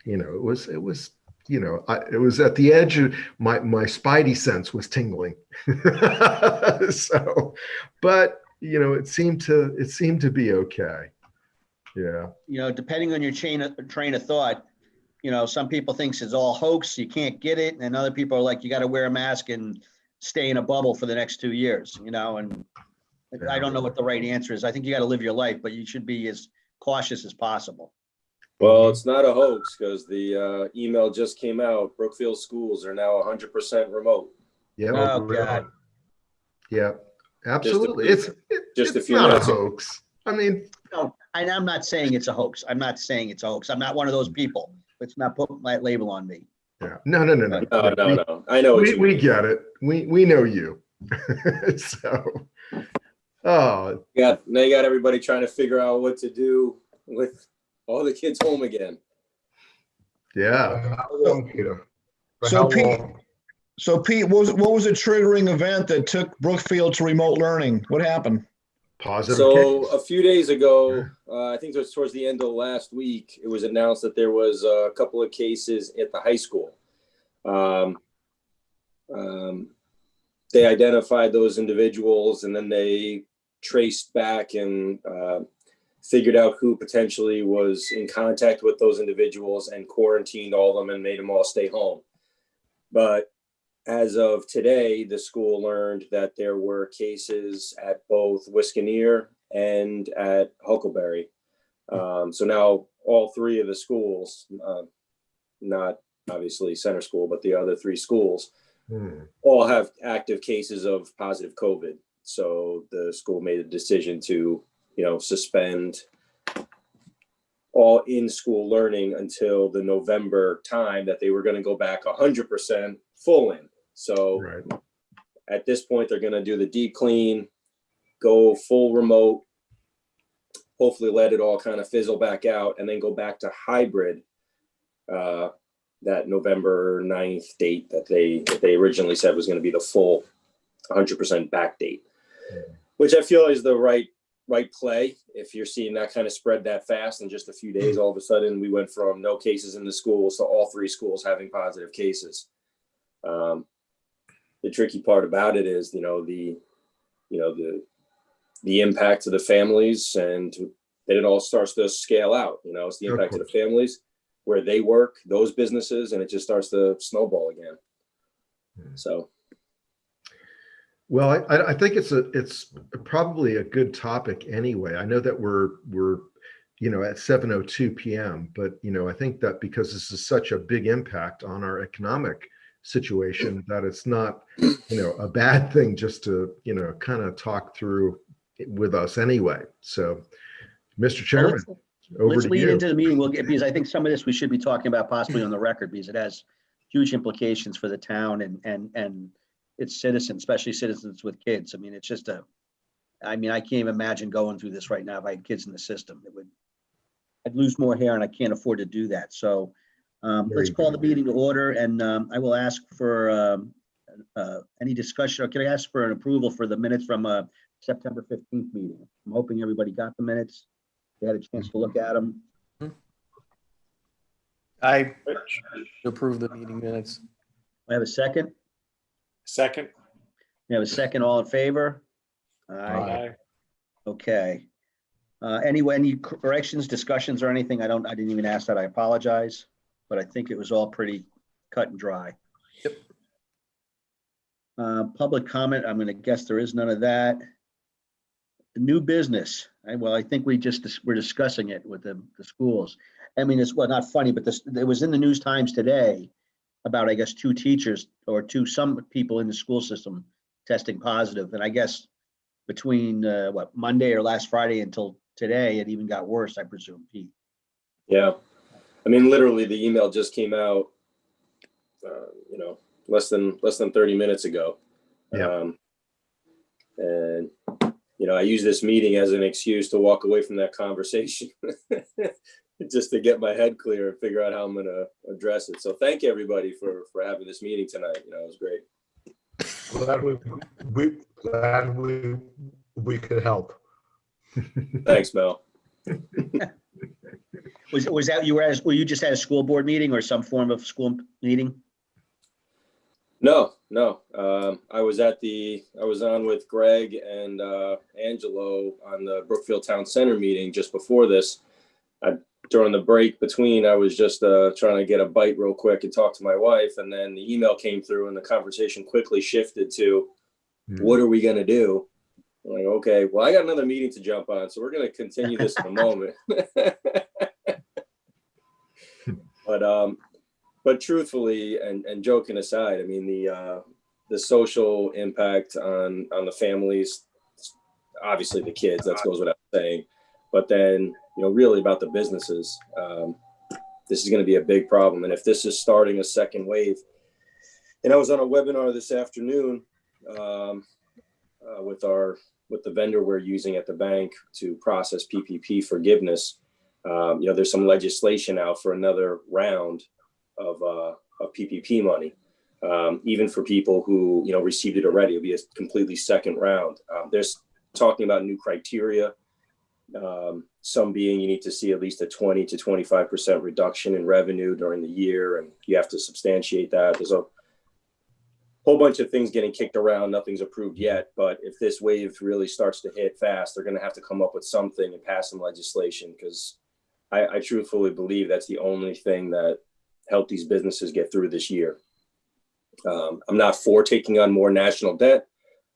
it was at the edge of my spidey sense was tingling. So, but it seemed to be okay. Yeah. Depending on your train of thought, some people thinks it's all hoax, you can't get it, and other people are like, you got to wear a mask and stay in a bubble for the next 2 years. And I don't know what the right answer is. I think you got to live your life, but you should be as cautious as possible. Well, it's not a hoax because the email just came out. Brookfield schools are now 100% remote. Yeah. Oh God. Yeah. Absolutely. Just a it's few not minutes a hoax. I mean, No, and I'm not saying it's a hoax. I'm not saying it's a hoax. I'm not one of those people. Let's not put that label on me. yeah. No. No. I know what you We mean. get it. We know you. So, oh, Now you got everybody trying to figure out what to do with all the kids home again. yeah. Peter. So Pete, what was a triggering event that took Brookfield to remote learning? What happened? Positive So case. a few days ago, I think it was towards the end of last week, it was announced that there was a couple of cases at the high school. They identified those individuals, and then they traced back and figured out who potentially was in contact with those individuals and quarantined all of them and made them all stay home. But as of today, the school learned that there were cases at both Wisconsin and at Huckleberry. So now all three of the schools, not obviously Center School, but the other three schools, all have active cases of positive COVID. So the school made a decision to, suspend all in-school learning until the November time that they were going to go back 100% full in. So At this point, they're going to do the deep clean, go full remote, hopefully let it all kind of fizzle back out, and then go back to hybrid that November 9th date that they originally said was going to be the full 100% back date, which I feel is the right play. If you're seeing that kind of spread that fast in just a few days, all of a sudden we went from no cases in the schools to all three schools having positive cases. The tricky part about it is, the impact to the families, and then it all starts to scale out. It's the impact to the families where they work, those businesses, and it just starts to snowball again. So. Well, I think it's probably a good topic anyway. I know that we're at 7:02 p.m., but I think that because this is such a big impact on our economic situation, that it's not a bad thing just to kind of talk through with us anyway. So, Mr. Chairman, let's lead into the meeting. Because I think some of this we should be talking about possibly on the record, because it has huge implications for the town and its citizens, especially citizens with kids. I mean, it's just I can't even imagine going through this right now if I had kids in the system. I'd lose more hair, and I can't afford to do that. So let's call the meeting to order, and I will ask for any discussion, or can I ask for an approval for the minutes from September 15th meeting? I'm hoping everybody got the minutes. They had a chance to look at them. I approve the meeting minutes. I have a second. Second. We have a second. All in favor? Aye. Okay. Any corrections, discussions, or anything? I didn't even ask that. I apologize, but I think it was all pretty cut and dry. Yep. Public comment. I'm going to guess there is none of that. New business. Well, I think we're discussing it with the schools. I mean, it's not funny, but it was in the News Times today about, I guess, two teachers or some people in the school system testing positive. And I guess between Monday or last Friday until today, it even got worse, I presume, Pete. Yeah. I mean, literally the email just came out, less than 30 minutes ago. Yeah. And, I use this meeting as an excuse to walk away from that conversation just to get my head clear and figure out how I'm going to address it. So thank everybody for having this meeting tonight. It was great. Glad we could help. Thanks, Mel. Was that, were you just at a school board meeting or some form of school meeting? No. I was on with Greg and Angelo on the Brookfield Town Center meeting just before this. During the break between, I was just trying to get a bite real quick and talk to my wife, and then the email came through and the conversation quickly shifted to, what are we going to do? I'm like, okay, well, I got another meeting to jump on, so we're going to continue this in a moment. But truthfully, and joking aside, I mean, the social impact on the families, obviously the kids, that goes without saying, but then, really about the businesses, this is going to be a big problem. And if this is starting a second wave, and I was on a webinar this afternoon with the vendor we're using at the bank to process PPP forgiveness. There's some legislation out for another round of PPP money, even for people who received it already. It'll be a completely second round. There's talking about new criteria. Some being you need to see at least a 20 to 25% reduction in revenue during the year, and you have to substantiate that. There's a whole bunch of things getting kicked around. Nothing's approved yet, but if this wave really starts to hit fast, they're going to have to come up with something and pass some legislation, because I truthfully believe that's the only thing that helped these businesses get through this year. I'm not for taking on more national debt.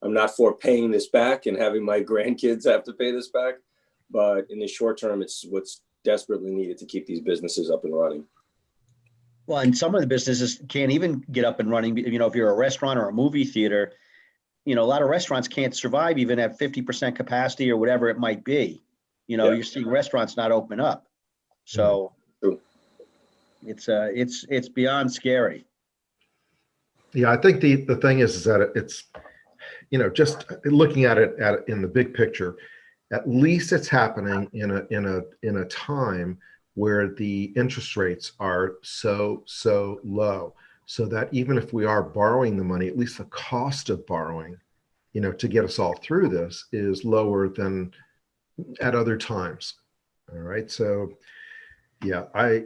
I'm not for paying this back and having my grandkids have to pay this back. But in the short term, it's what's desperately needed to keep these businesses up and running. Well, and some of the businesses can't even get up and running. If you're a restaurant or a movie theater, a lot of restaurants can't survive even at 50% capacity or whatever it might be. You're seeing restaurants not open up. So it's beyond scary. Yeah, I think the thing is that it's, just looking at it in the big picture, at least it's happening in a time where the interest rates are so low, so that even if we are borrowing the money, at least the cost of borrowing, to get us all through this is lower than at other times. All right. So yeah, I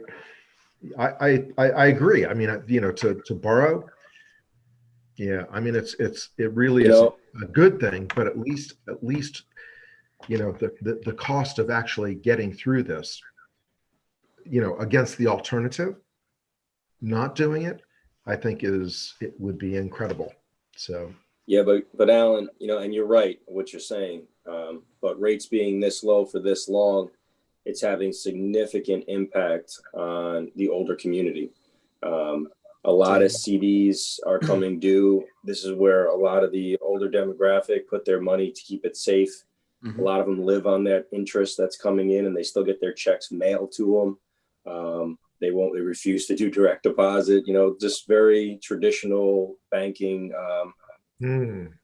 agree. I mean, to borrow. Yeah. I mean, it really is a good thing, but at least, the cost of actually getting through this, against the alternative, not doing it, I think it would be incredible. So. Yeah, but Alan, and you're right, what you're saying, but rates being this low for this long, it's having significant impact on the older community. A lot of CDs are coming due. This is where a lot of the older demographic put their money to keep it safe. Mm-hmm. A lot of them live on that interest that's coming in, and they still get their checks mailed to them. They refuse to do direct deposit, just very traditional banking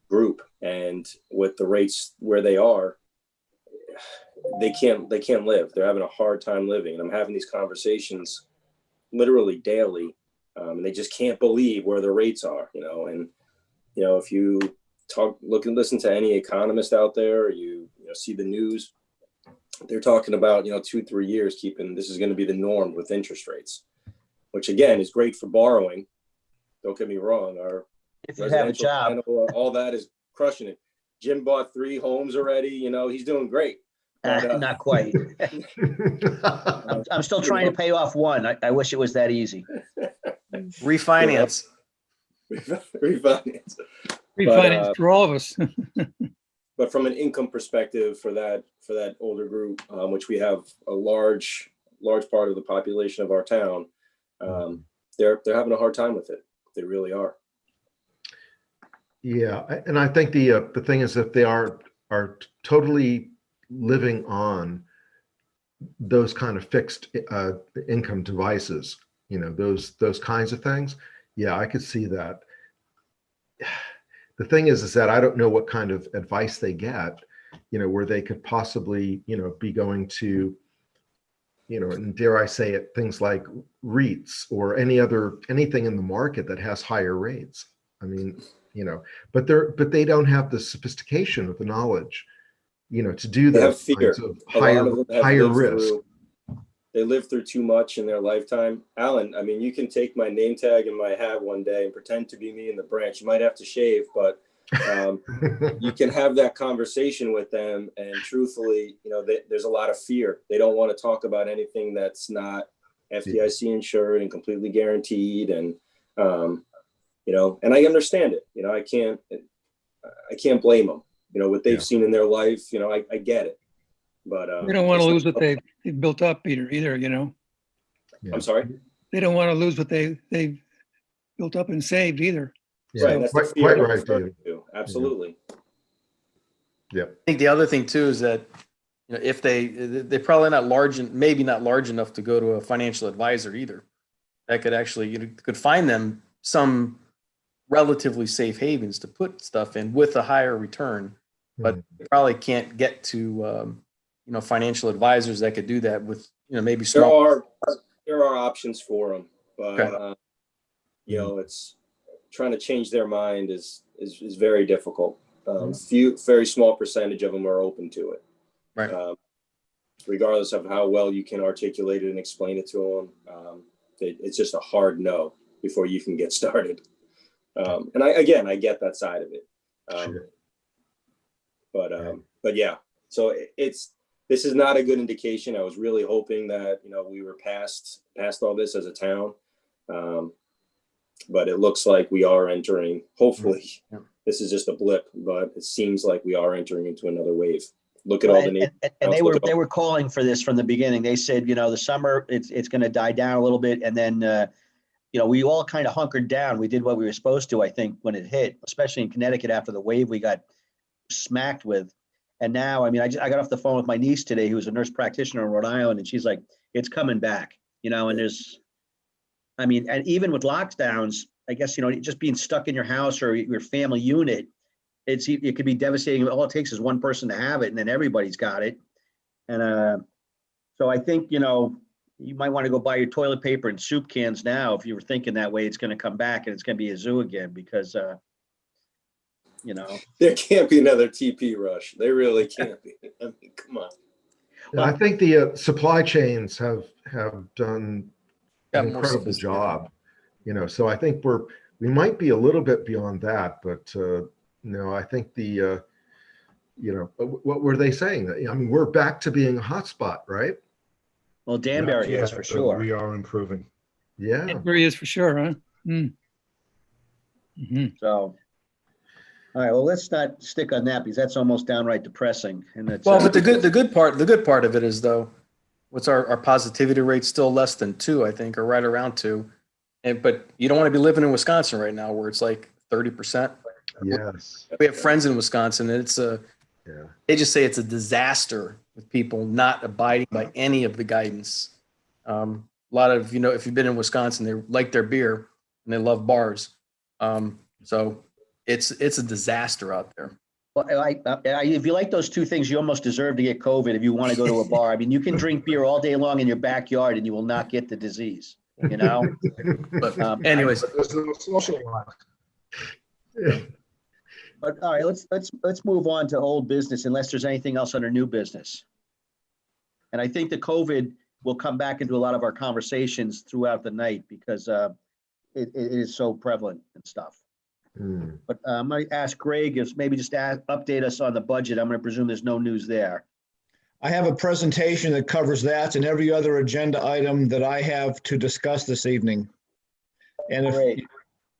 group. And with the rates where they are, they can't live. They're having a hard time living. And I'm having these conversations literally daily. And they just can't believe where the rates are, and, if you listen to any economist out there, you see the news, they're talking about, 2-3 years this is going to be the norm with interest rates, which again is great for borrowing. Don't get me wrong. Our if you have a job, all that is crushing it. Jim bought 3 homes already. He's doing great. But, not quite. I'm still trying to pay off one. I wish it was that easy. Refinance. Refinance for all of us. But from an income perspective, for that older group, which we have a large part of the population of our town, they're having a hard time with it. They really are. Yeah, and I think the thing is that they are totally living on those kind of fixed income devices, those kinds of things. Yeah, I could see that. The thing is that I don't know what kind of advice they get, where they could possibly, be going to, and dare I say it, things like REITs or anything in the market that has higher rates. I mean, but they don't have the sophistication of the knowledge, to do those kinds of higher risk. they live through too much in their lifetime. Alan, I mean, you can take my name tag and my hat one day and pretend to be me in the branch. You might have to shave, but you can have that conversation with them. And truthfully, there's a lot of fear. They don't want to talk about anything that's not FDIC insured and completely guaranteed. And, and I understand it. I can't blame them, what they've seen in their life, I get it. But They don't want to lose what they've built up either, Yeah. I'm sorry. They don't want to lose what they've built up and saved either. Yeah, Right. That's the quite fear right, I'm referring David. to. Absolutely. Yep. I think the other thing too is that, if they're probably not maybe not large enough to go to a financial advisor either. That could actually, could find them some relatively safe havens to put stuff in with a higher return, but they probably can't get to, financial advisors that could do that with, maybe small. There are options for them, but Okay. it's trying to change their mind is very difficult. Very small percentage of them are open to it. Right. Regardless of how well you can articulate it and explain it to them, it's just a hard no before you can get started. And I get that side of it. Sure. But yeah, so this is not a good indication. I was really hoping that, we were past all this as a town. But it looks like we are entering, hopefully, this is just a blip, but it seems like we are entering into another wave. Look at all the names. And they were calling for this from the beginning. They said, the summer it's going to die down a little bit, and then we all kind of hunkered down. We did what we were supposed to, I think, when it hit, especially in Connecticut after the wave we got smacked with. And now, I got off the phone with my niece today, who's a nurse practitioner in Rhode Island, and she's like, it's coming back, and there's, and even with lockdowns, I guess, just being stuck in your house or your family unit, it could be devastating. All it takes is one person to have it, and then everybody's got it. And so I think, you might want to go buy your toilet paper and soup cans now if you were thinking that way. It's going to come back and it's going to be a zoo again because, there can't be another TP rush. There really can't be. Come on. Yeah, I think the supply chains have done an more incredible sophisticated. job. So I think we might be a little bit beyond that, but no, I think what were they saying? We're back to being a hotspot, right? Well, Danbury is for sure. We are improving. Yeah. Danbury is for sure, huh? Mm-hmm. So, all right. Well, let's not stick on that because that's almost downright depressing. And it's, Well, but the good part of it is though, what's our positivity rate still less than 2, I think, or right around 2. But you don't want to be living in Wisconsin right now where it's like 30%. Yes. We have friends in Wisconsin and they just say it's a disaster with people not abiding by any of the guidance. A lot of, if you've been in Wisconsin, they like their beer and they love bars. So it's a disaster out there. well, if you like those two things, you almost deserve to get COVID if you want to go to a bar. You can drink beer all day long in your backyard and you will not get the disease. But anyways, There's no social life. But all right, let's move on to old business unless there's anything else under new business. And I think the COVID will come back into a lot of our conversations throughout the night because it is so prevalent and stuff. But I'm going to ask Greg if maybe just update us on the budget. I'm going to presume there's no news there. I have a presentation that covers that and every other agenda item that I have to discuss this evening. And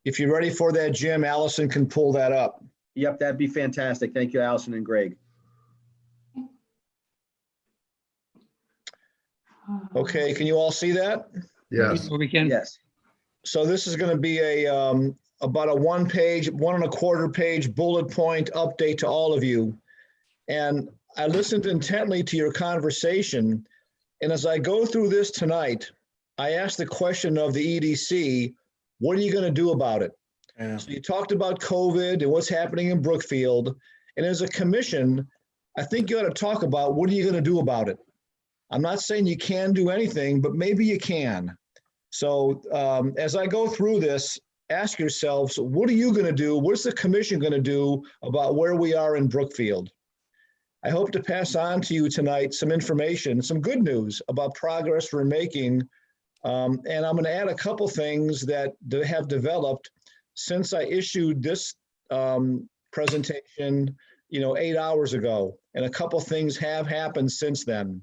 if you're ready for that, Jim, Allison can pull that up. Yep, that'd be fantastic. Thank you, Allison and Greg. Okay, can you all see that? Yes. We can. Yes. So this is going to be about a 1.25 page bullet point update to all of you. And I listened intently to your conversation. And as I go through this tonight, I asked the question of the EDC, what are you going to do about it? Yeah. So you talked about COVID and what's happening in Brookfield. And as a commission, I think you ought to talk about what are you going to do about it? I'm not saying you can do anything, but maybe you can. So as I go through this, ask yourselves, what are you going to do? What's the commission going to do about where we are in Brookfield? I hope to pass on to you tonight some information, some good news about progress we're making. And I'm going to add a couple things that have developed since I issued this presentation, 8 hours ago. And a couple things have happened since then.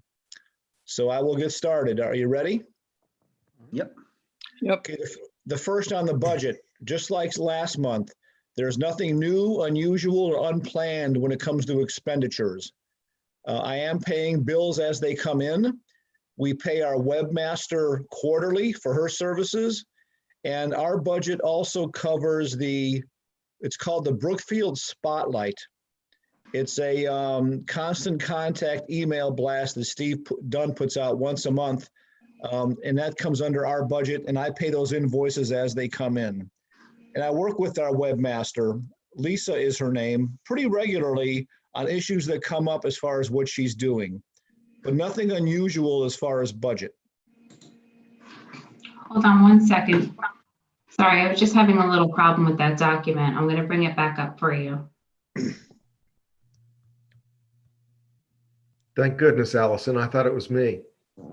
So I will get started. Are you ready? Yep. Yep. Okay, the first on the budget, just like last month, there's nothing new, unusual, or unplanned when it comes to expenditures. I am paying bills as they come in. We pay our webmaster quarterly for her services. And our budget also covers it's called the Brookfield Spotlight. It's a constant contact email blast that Steve Dunn puts out once a month. And that comes under our budget, and I pay those invoices as they come in. And I work with our webmaster, Lisa is her name, pretty regularly on issues that come up as far as what she's doing, but nothing unusual as far as budget. Hold on one second. Sorry, I was just having a little problem with that document. I'm going to bring it back up for you. Thank goodness, Allison. I thought it was me.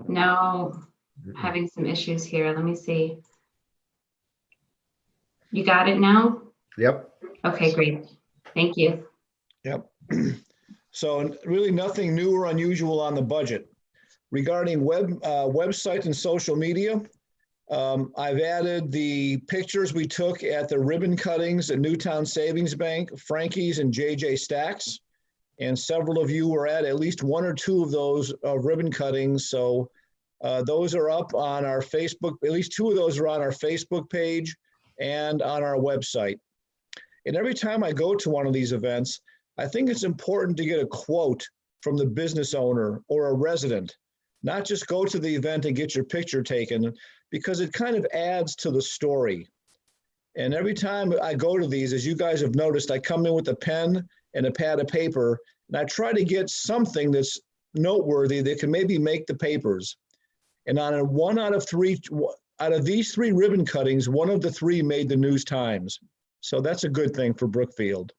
No, having some issues here. Let me see. You got it now? Yep. Okay, great. Thank you. Yep. So really nothing new or unusual on the budget. Regarding website and social media, I've added the pictures we took at the ribbon cuttings at Newtown Savings Bank, Frankie's, and JJ Stacks. And several of you were at least one or two of those ribbon cuttings. So those are up on our Facebook. At least two of those are on our Facebook page and on our website. And every time I go to one of these events, I think it's important to get a quote from the business owner or a resident, not just go to the event and get your picture taken, because it kind of adds to the story. And every time I go to these, as you guys have noticed, I come in with a pen and a pad of paper, and I try to get something that's noteworthy that can maybe make the papers. And on out of these three ribbon cuttings, one of the three made the News Times. So that's a good thing for Brookfield.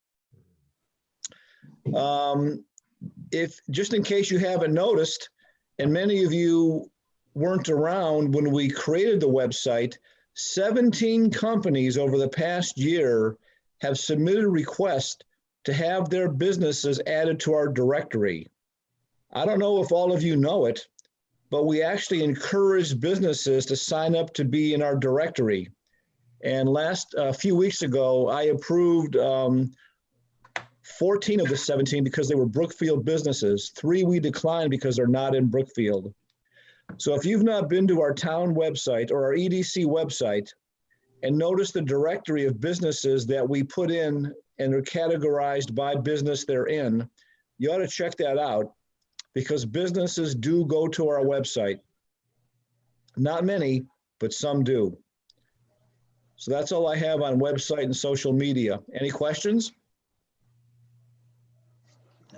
If just in case you haven't noticed, and many of you weren't around when we created the website, 17 companies over the past year have submitted requests to have their businesses added to our directory. I don't know if all of you know it, but we actually encourage businesses to sign up to be in our directory. And a few weeks ago, I approved 14 of the 17 because they were Brookfield businesses. 3 we declined because they're not in Brookfield. So if you've not been to our town website or our EDC website and noticed the directory of businesses that we put in and are categorized by business they're in, you ought to check that out, because businesses do go to our website. Not many, but some do. So that's all I have on website and social media. Any questions?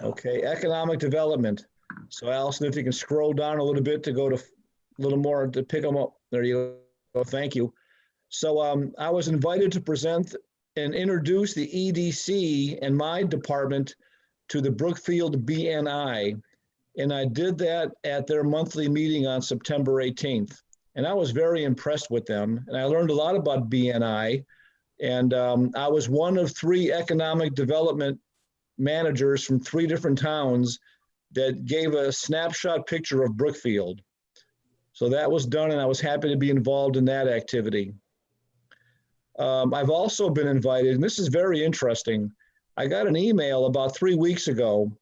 Okay, economic development. So Allison, if you can scroll down a little bit to go to a little more to pick them up. There you go. Thank you. So I was invited to present and introduce the EDC and my department to the Brookfield BNI. And I did that at their monthly meeting on September 18th. And I was very impressed with them. And I learned a lot about BNI. And I was one of 3 economic development managers from 3 different towns that gave a snapshot picture of Brookfield. So that was done, and I was happy to be involved in that activity. I've also been invited, and this is very interesting. I got an email about 3 weeks ago,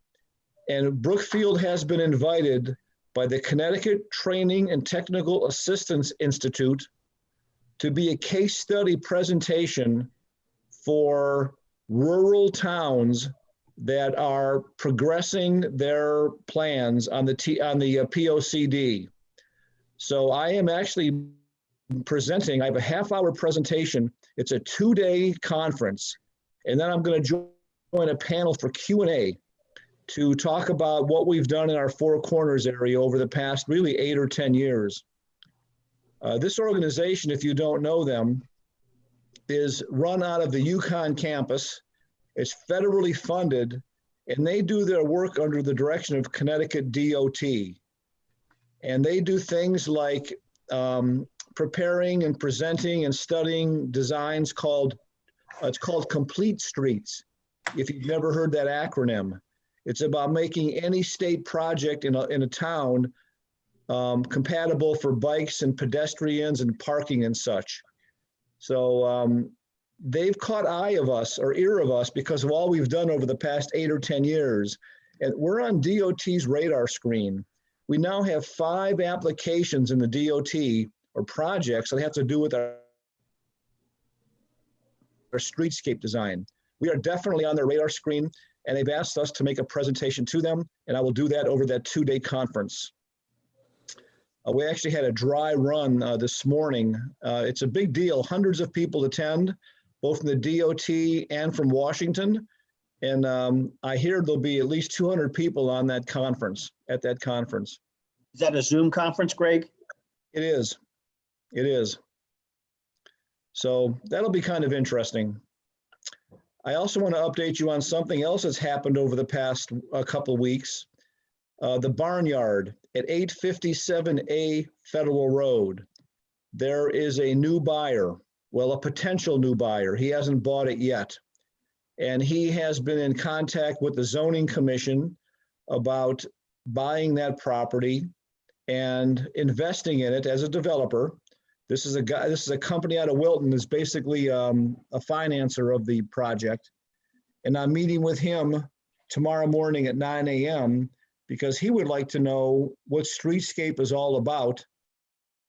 and Brookfield has been invited by the Connecticut Training and Technical Assistance Institute to be a case study presentation for rural towns that are progressing their plans on the POCD. So I am actually presenting, I have a half-hour presentation. It's a 2-day conference. And then I'm going to join a panel for Q&A to talk about what we've done in our Four Corners area over the past really 8 or 10 years. This organization, if you don't know them, is run out of the UConn campus. It's federally funded, And they do their work under the direction of Connecticut DOT. And they do things like preparing and presenting and studying designs called, it's called Complete Streets. If you've never heard that acronym, it's about making any state project in a town compatible for bikes and pedestrians and parking and such. So they've caught eye of us or ear of us because of all we've done over the past 8 or 10 years. And we're on DOT's radar screen. We now have 5 applications in the DOT or projects that have to do with our streetscape design. We are definitely on their radar screen, and they've asked us to make a presentation to them, and I will do that over that 2-day conference. We actually had a dry run this morning. It's a big deal. Hundreds of people attend, both from the DOT and from Washington. And I hear there'll be at least 200 people on that conference, at that conference. Is that a Zoom conference, Greg? It is. It is. So that'll be kind of interesting. I also want to update you on something else that's happened over the past couple weeks. The Barnyard at 857A Federal Road. There is a new buyer, well, a potential new buyer. He hasn't bought it yet. And he has been in contact with the Zoning Commission about buying that property and investing in it as a developer. This is a company out of Wilton that's basically a financer of the project. And I'm meeting with him tomorrow morning at 9 a.m. because he would like to know what streetscape is all about.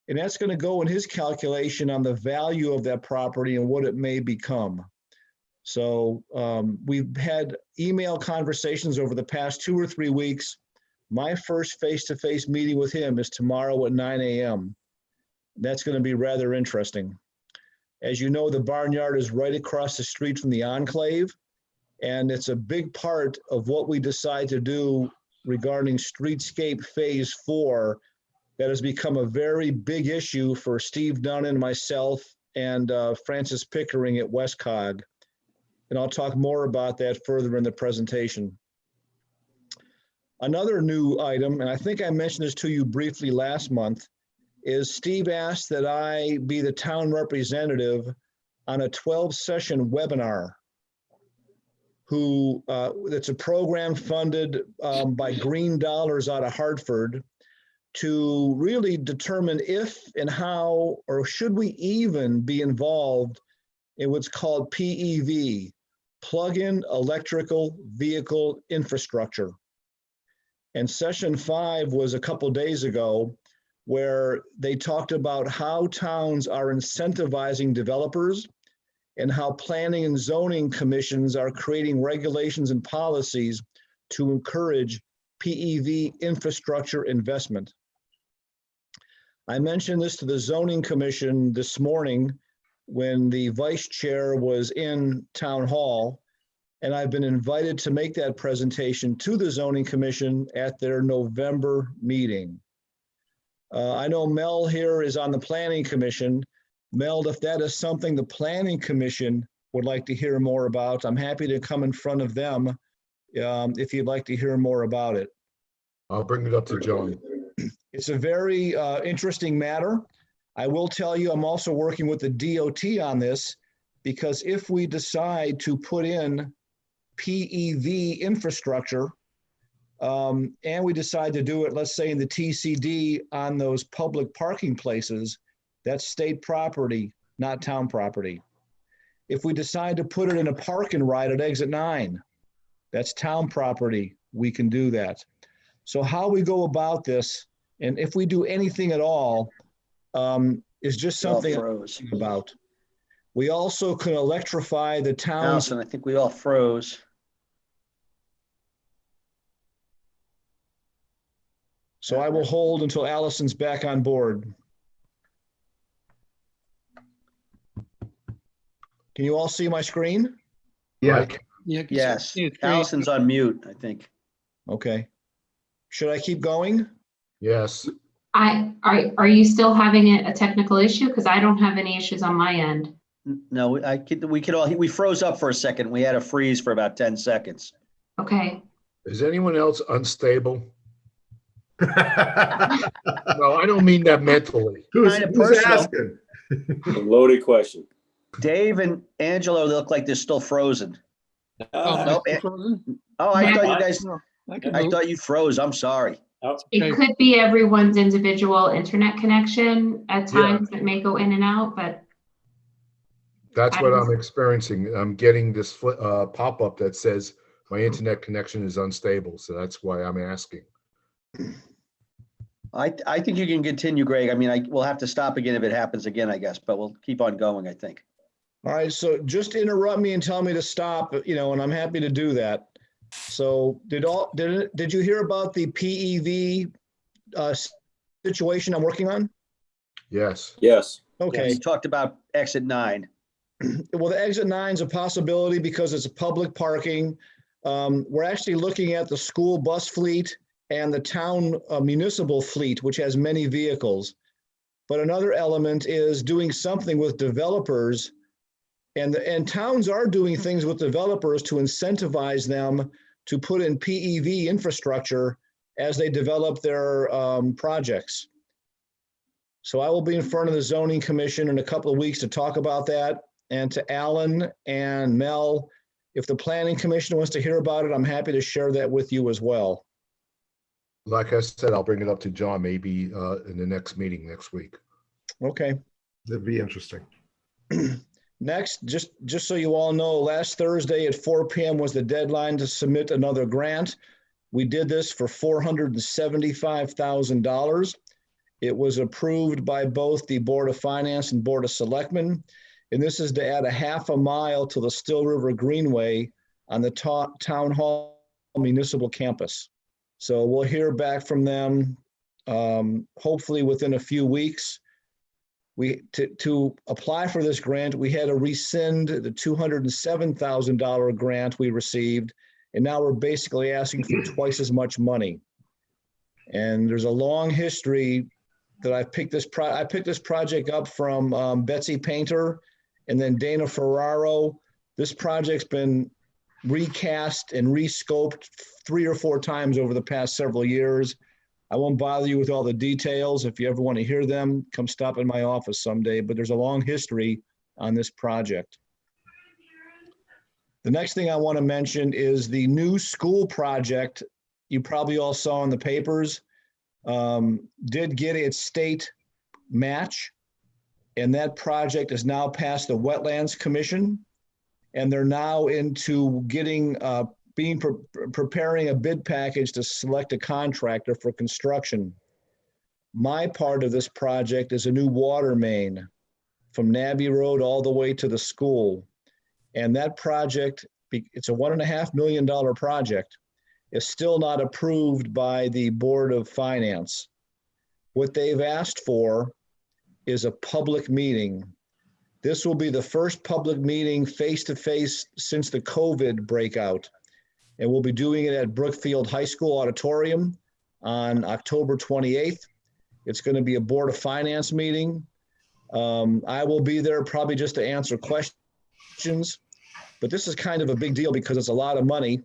And that's going to go in his calculation on the value of that property and what it may become. So we've had email conversations over the past 2 or 3 weeks. My first face-to-face meeting with him is tomorrow at 9 a.m. That's going to be rather interesting. As you know, the Barnyard is right across the street from the Enclave, and it's a big part of what we decide to do regarding Streetscape Phase 4 that has become a very big issue for Steve Dunn, myself, and Francis Pickering at Westcog. And I'll talk more about that further in the presentation. Another new item, and I think I mentioned this to you briefly last month, is Steve asked that I be the town representative on a 12-session webinar. That's a program funded by Green Dollars out of Hartford to really determine if and how, or should we even be involved in what's called PEV, plug-in electrical vehicle infrastructure. And session 5 was a couple days ago, where they talked about how towns are incentivizing developers and how planning and zoning commissions are creating regulations and policies to encourage PEV infrastructure investment. I mentioned this to the zoning commission this morning when the vice chair was in town hall, and I've been invited to make that presentation to the zoning commission at their November meeting. I know Mel here is on the planning commission. Mel, if that is something the planning commission would like to hear more about, I'm happy to come in front of them if you'd like to hear more about it. I'll bring it up to John. It's a very interesting matter. I will tell you, I'm also working with the DOT on this, because if we decide to put in PEV infrastructure, and we decide to do it, let's say in the TCD on those public parking places, that's state property, not town property. If we decide to put it in a park and ride at exit 9, that's town property, we can do that. So how we go about this, and if we do anything at all, is just something I'm thinking about. We also can electrify the towns. Allison, I think we all froze. So I will hold until Allison's back on board. Can you all see my screen? Yeah. Yeah, Yes, it's great. Allison's on mute, I think. Okay. Should I keep going? Yes. Are you still having a technical issue? Because I don't have any issues on my end. No, we froze up for a second. We had a freeze for about 10 seconds. Okay, Is anyone else unstable? No, I don't mean that mentally. Kinda Who's personal. asking? A loaded question. Dave and Angelo, they look like they're still frozen. Nope. Oh, I Yeah. thought you guys, I can I vote. thought you froze. I'm sorry. it Okay. could be everyone's individual internet connection. At Yeah. times it may go in and out, but That's what I'm experiencing. I'm getting this pop-up that says my internet connection is unstable, so that's why I'm asking. I think you can continue, Greg. I mean, we'll have to stop again if it happens again, I guess, but we'll keep on going, I think. All right, so just interrupt me and tell me to stop, and I'm happy to do that. So did you hear about the PEV situation I'm working on? Yes. Yes. Okay, You talked about exit 9. well, the exit 9 is a possibility because it's a public parking. We're actually looking at the school bus fleet and the town municipal fleet, which has many vehicles. But another element is doing something with developers, and towns are doing things with developers to incentivize them to put in PEV infrastructure as they develop their projects. So I will be in front of the zoning commission in a couple of weeks to talk about that. And to Alan and Mel, if the planning commission wants to hear about it, I'm happy to share that with you as well. Like I said, I'll bring it up to John maybe in the next meeting next week. Okay. That'd be interesting. Next, just so you all know, last Thursday at 4 p.m. was the deadline to submit another grant. We did this for $475,000. It was approved by both the Board of Finance and Board of Selectmen. And this is to add a half a mile to the Still River Greenway on the Town Hall Municipal Campus. So we'll hear back from them hopefully within a few weeks. To apply for this grant, we had to rescind the $207,000 grant we received, and now we're basically asking for twice as much money. And there's a long history that I picked this project up from Betsy Painter and then Dana Ferraro. This project's been recast and rescoped 3 or 4 times over the past several years. I won't bother you with all the details. If you ever want to hear them, come stop in my office someday, but there's a long history on this project. The next thing I want to mention is the new school project you probably all saw in the papers, did get its state match, and that project is now past the Wetlands Commission, and they're now into getting preparing a bid package to select a contractor for construction. My part of this project is a new water main from Nabby Road all the way to the school. And that project, it's a $1.5 million project, is still not approved by the Board of Finance. What they've asked for is a public meeting. This will be the first public meeting face-to-face since the COVID breakout. And we'll be doing it at Brookfield High School Auditorium on October 28th. It's going to be a Board of Finance meeting. I will be there probably just to answer questions, but this is kind of a big deal because it's a lot of money,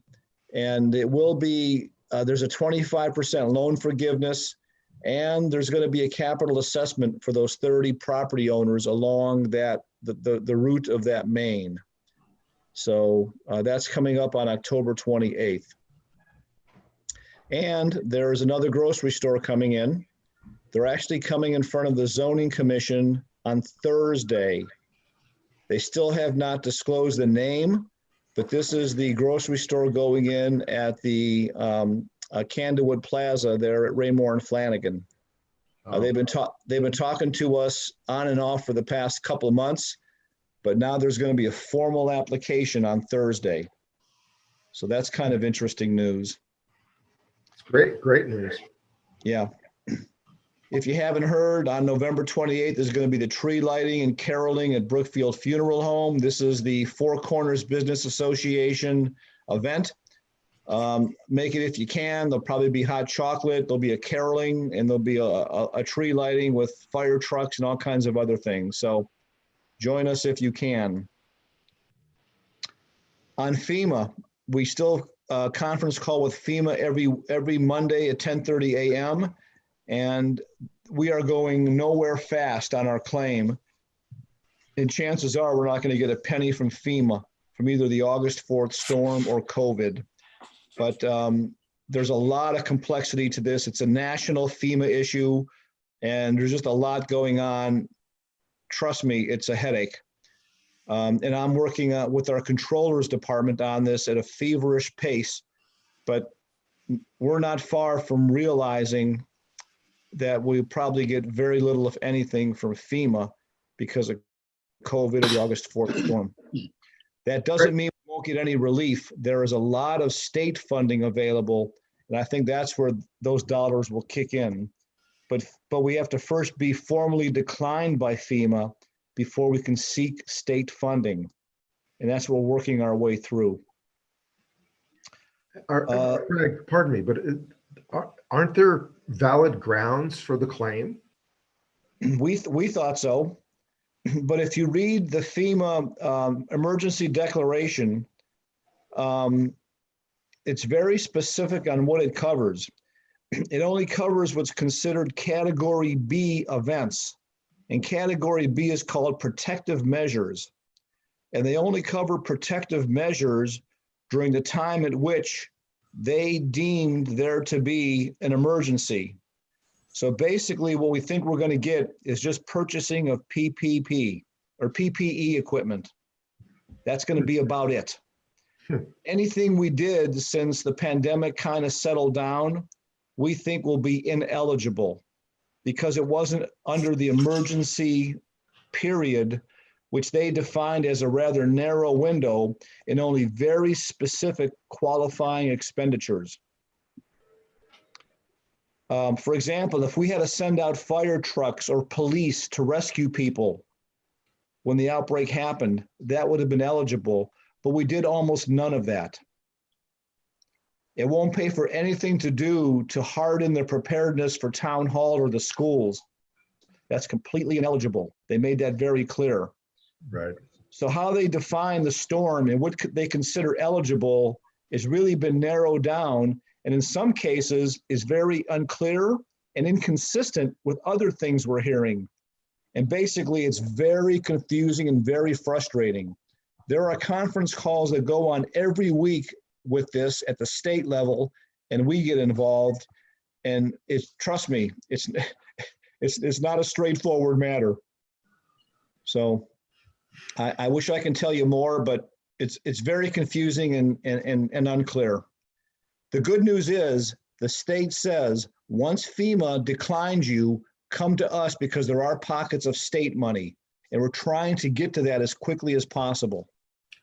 and it will be, there's a 25% loan forgiveness, and there's going to be a capital assessment for those 30 property owners along that, the route of that main. So that's coming up on October 28th. And there's another grocery store coming in. They're actually coming in front of the zoning commission on Thursday. They still have not disclosed the name, but this is the grocery store going in at the Candlewood Plaza there at Raymore and Flanagan. They've been talking to us on and off for the past couple of months, but now there's going to be a formal application on Thursday. So that's kind of interesting news. It's great news. Yeah. If you haven't heard, on November 28th, there's going to be the tree lighting and caroling at Brookfield Funeral Home. This is the Four Corners Business Association event. Make it if you can. There'll probably be hot chocolate. There'll be a caroling, and there'll be a tree lighting with fire trucks and all kinds of other things. So join us if you can. On FEMA, we still conference call with FEMA every Monday at 10:30 a.m. And we are going nowhere fast on our claim. And chances are we're not going to get a penny from FEMA from either the August 4th storm or COVID. But there's a lot of complexity to this. It's a national FEMA issue, and there's just a lot going on. Trust me, it's a headache. And I'm working with our controllers department on this at a feverish pace, but we're not far from realizing that we probably get very little, if anything, from FEMA because of COVID or the August 4th storm. That doesn't mean we won't get any relief. There is a lot of state funding available, and I think that's where those dollars will kick in. But we have to first be formally declined by FEMA before we can seek state funding. And that's what we're working our way through. Greg, pardon me, but aren't there valid grounds for the claim? We thought so. But if you read the FEMA emergency declaration, it's very specific on what it covers. It only covers what's considered Category B events. And Category B is called protective measures. And they only cover protective measures during the time at which they deemed there to be an emergency. So basically what we think we're going to get is just purchasing of PPP or PPE equipment. That's going to be about it. Anything we did since the pandemic kind of settled down, we think will be ineligible because it wasn't under the emergency period, which they defined as a rather narrow window in only very specific qualifying expenditures. For example, if we had to send out fire trucks or police to rescue people when the outbreak happened, that would have been eligible, but we did almost none of that. It won't pay for anything to do to harden the preparedness for town hall or the schools. That's completely ineligible. They made that very clear. Right. So how they define the storm and what they consider eligible has really been narrowed down, and in some cases is very unclear and inconsistent with other things we're hearing. And basically it's very confusing and very frustrating. There are conference calls that go on every week with this at the state level, and we get involved, and trust me, it's not a straightforward matter. So I wish I can tell you more, but it's very confusing and unclear. The good news is the state says once FEMA declines you, come to us because there are pockets of state money, and we're trying to get to that as quickly as possible.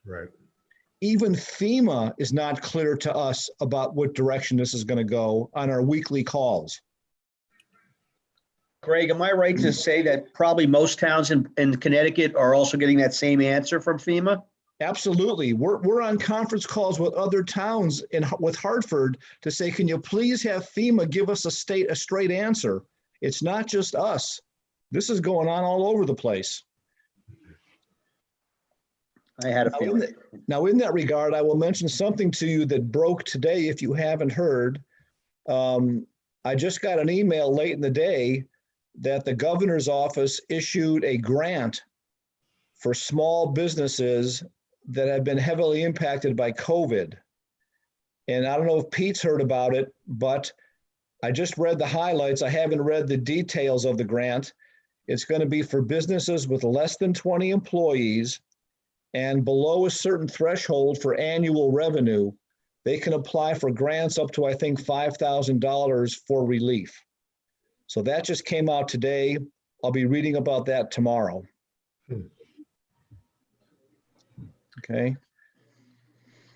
Right. Even FEMA is not clear to us about what direction this is going to go on our weekly calls. Greg, am I right to say that probably most towns in Connecticut are also getting that same answer from FEMA? Absolutely. We're on conference calls with other towns with Hartford to say, can you please have FEMA give us a straight answer? It's not just us. This is going on all over the place. I had a feeling. Now, in that regard, I will mention something to you that broke today if you haven't heard. I just got an email late in the day that the governor's office issued a grant for small businesses that have been heavily impacted by COVID. And I don't know if Pete's heard about it, but I just read the highlights. I haven't read the details of the grant. It's going to be for businesses with less than 20 employees and below a certain threshold for annual revenue. They can apply for grants up to, I think, $5,000 for relief. So that just came out today. I'll be reading about that tomorrow. Okay.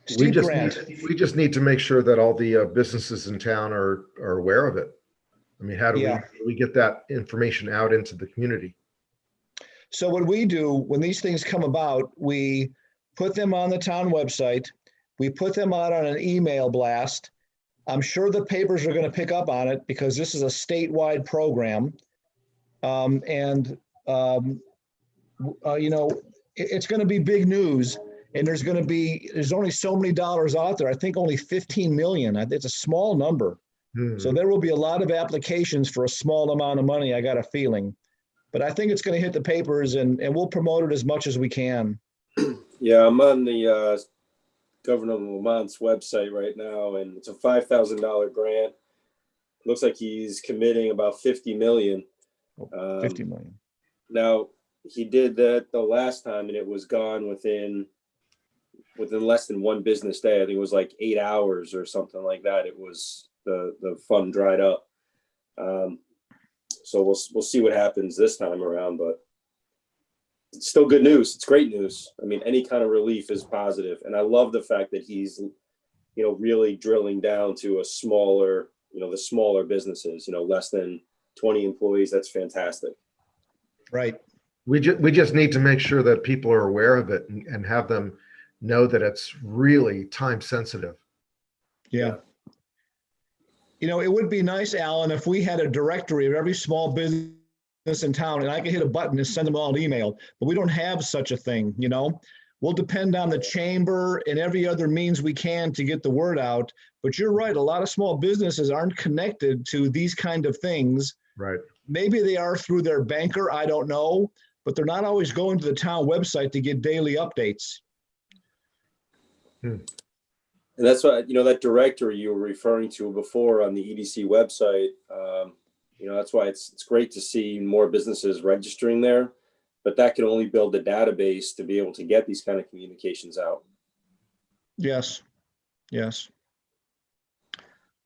We Steep grant. just need to make sure that all the businesses in town are aware of it. I mean, how do we get that information out into the community? So what we do when these things come about, we put them on the town website. We put them out on an email blast. I'm sure the papers are going to pick up on it because this is a statewide program. You know, it's going to be big news. And there's only so many dollars out there. I think only 15 million. It's a small number. So there will be a lot of applications for a small amount of money, I got a feeling. But I think it's going to hit the papers, and we'll promote it as much as we can. Yeah, I'm on the Governor Lamont's website right now, and it's a $5,000 grant. Looks like he's committing about 50 million. 50 million. Now, he did that the last time, and it was gone within less than one business day. I think it was like 8 hours or something like that. It was the fund dried up. So we'll see what happens this time around, but it's still good news. It's great news. I mean, any kind of relief is positive, and I love the fact that he's, really drilling down to a smaller, the smaller businesses, less than 20 employees. That's fantastic. Right. We just need to make sure that people are aware of it and have them know that it's really time sensitive. Yeah. It would be nice, Alan, if we had a directory of every small business in town and I could hit a button and send them all an email, but we don't have such a thing. We'll depend on the chamber and every other means we can to get the word out. But you're right, a lot of small businesses aren't connected to these kind of things. Right. Maybe they are through their banker, I don't know, but they're not always going to the town website to get daily updates. And that's why, that directory you were referring to before on the EDC website, that's why it's great to see more businesses registering there, but that can only build a database to be able to get these kind of communications out. Yes.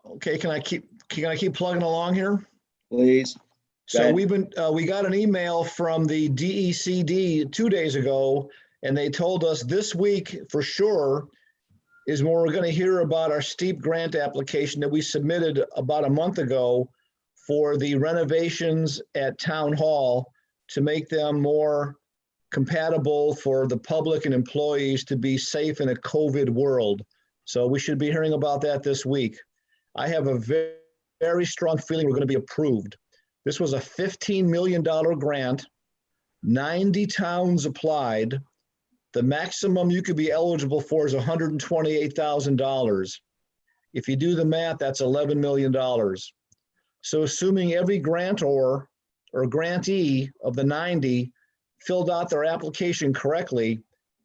Okay, can I keep plugging along here? Please. So we got an email from the DECD 2 days ago, and they told us this week for sure is when we're going to hear about our steep grant application that we submitted about a month ago for the renovations at Town Hall to make them more compatible for the public and employees to be safe in a COVID world. So we should be hearing about that this week. I have a very, very strong feeling we're going to be approved. This was a $15 million grant. 90 towns applied. The maximum you could be eligible for is $128,000. If you do the math, that's $11 million. So assuming every grantor or grantee of the 90 filled out their application correctly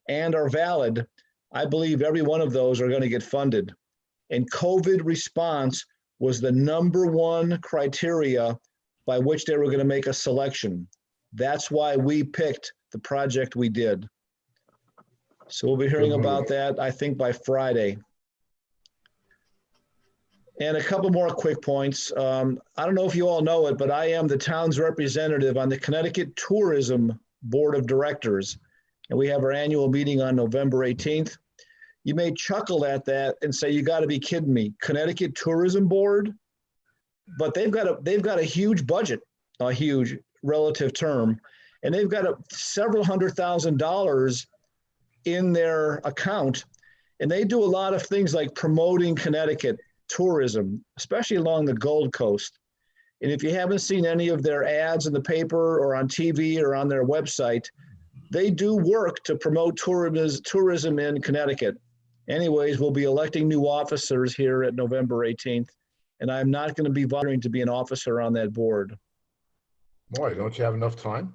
and are valid, I believe every one of those are going to get funded. And COVID response was the #1 criteria by which they were going to make a selection. That's why we picked the project we did. So we'll be hearing about that, I think, by Friday. And a couple more quick points. I don't know if you all know it, but I am the town's representative on the Connecticut Tourism Board of Directors. And we have our annual meeting on November 18th. You may chuckle at that and say, you got to be kidding me. Connecticut Tourism Board? But they've got a huge budget, a huge relative term, and they've got several $100,000 in their account. And they do a lot of things like promoting Connecticut tourism, especially along the Gold Coast. And if you haven't seen any of their ads in the paper or on TV or on their website, they do work to promote tourism in Connecticut. Anyways, we'll be electing new officers here at November 18th, and I'm not going to be volunteering to be an officer on that board. Why, don't you have enough time?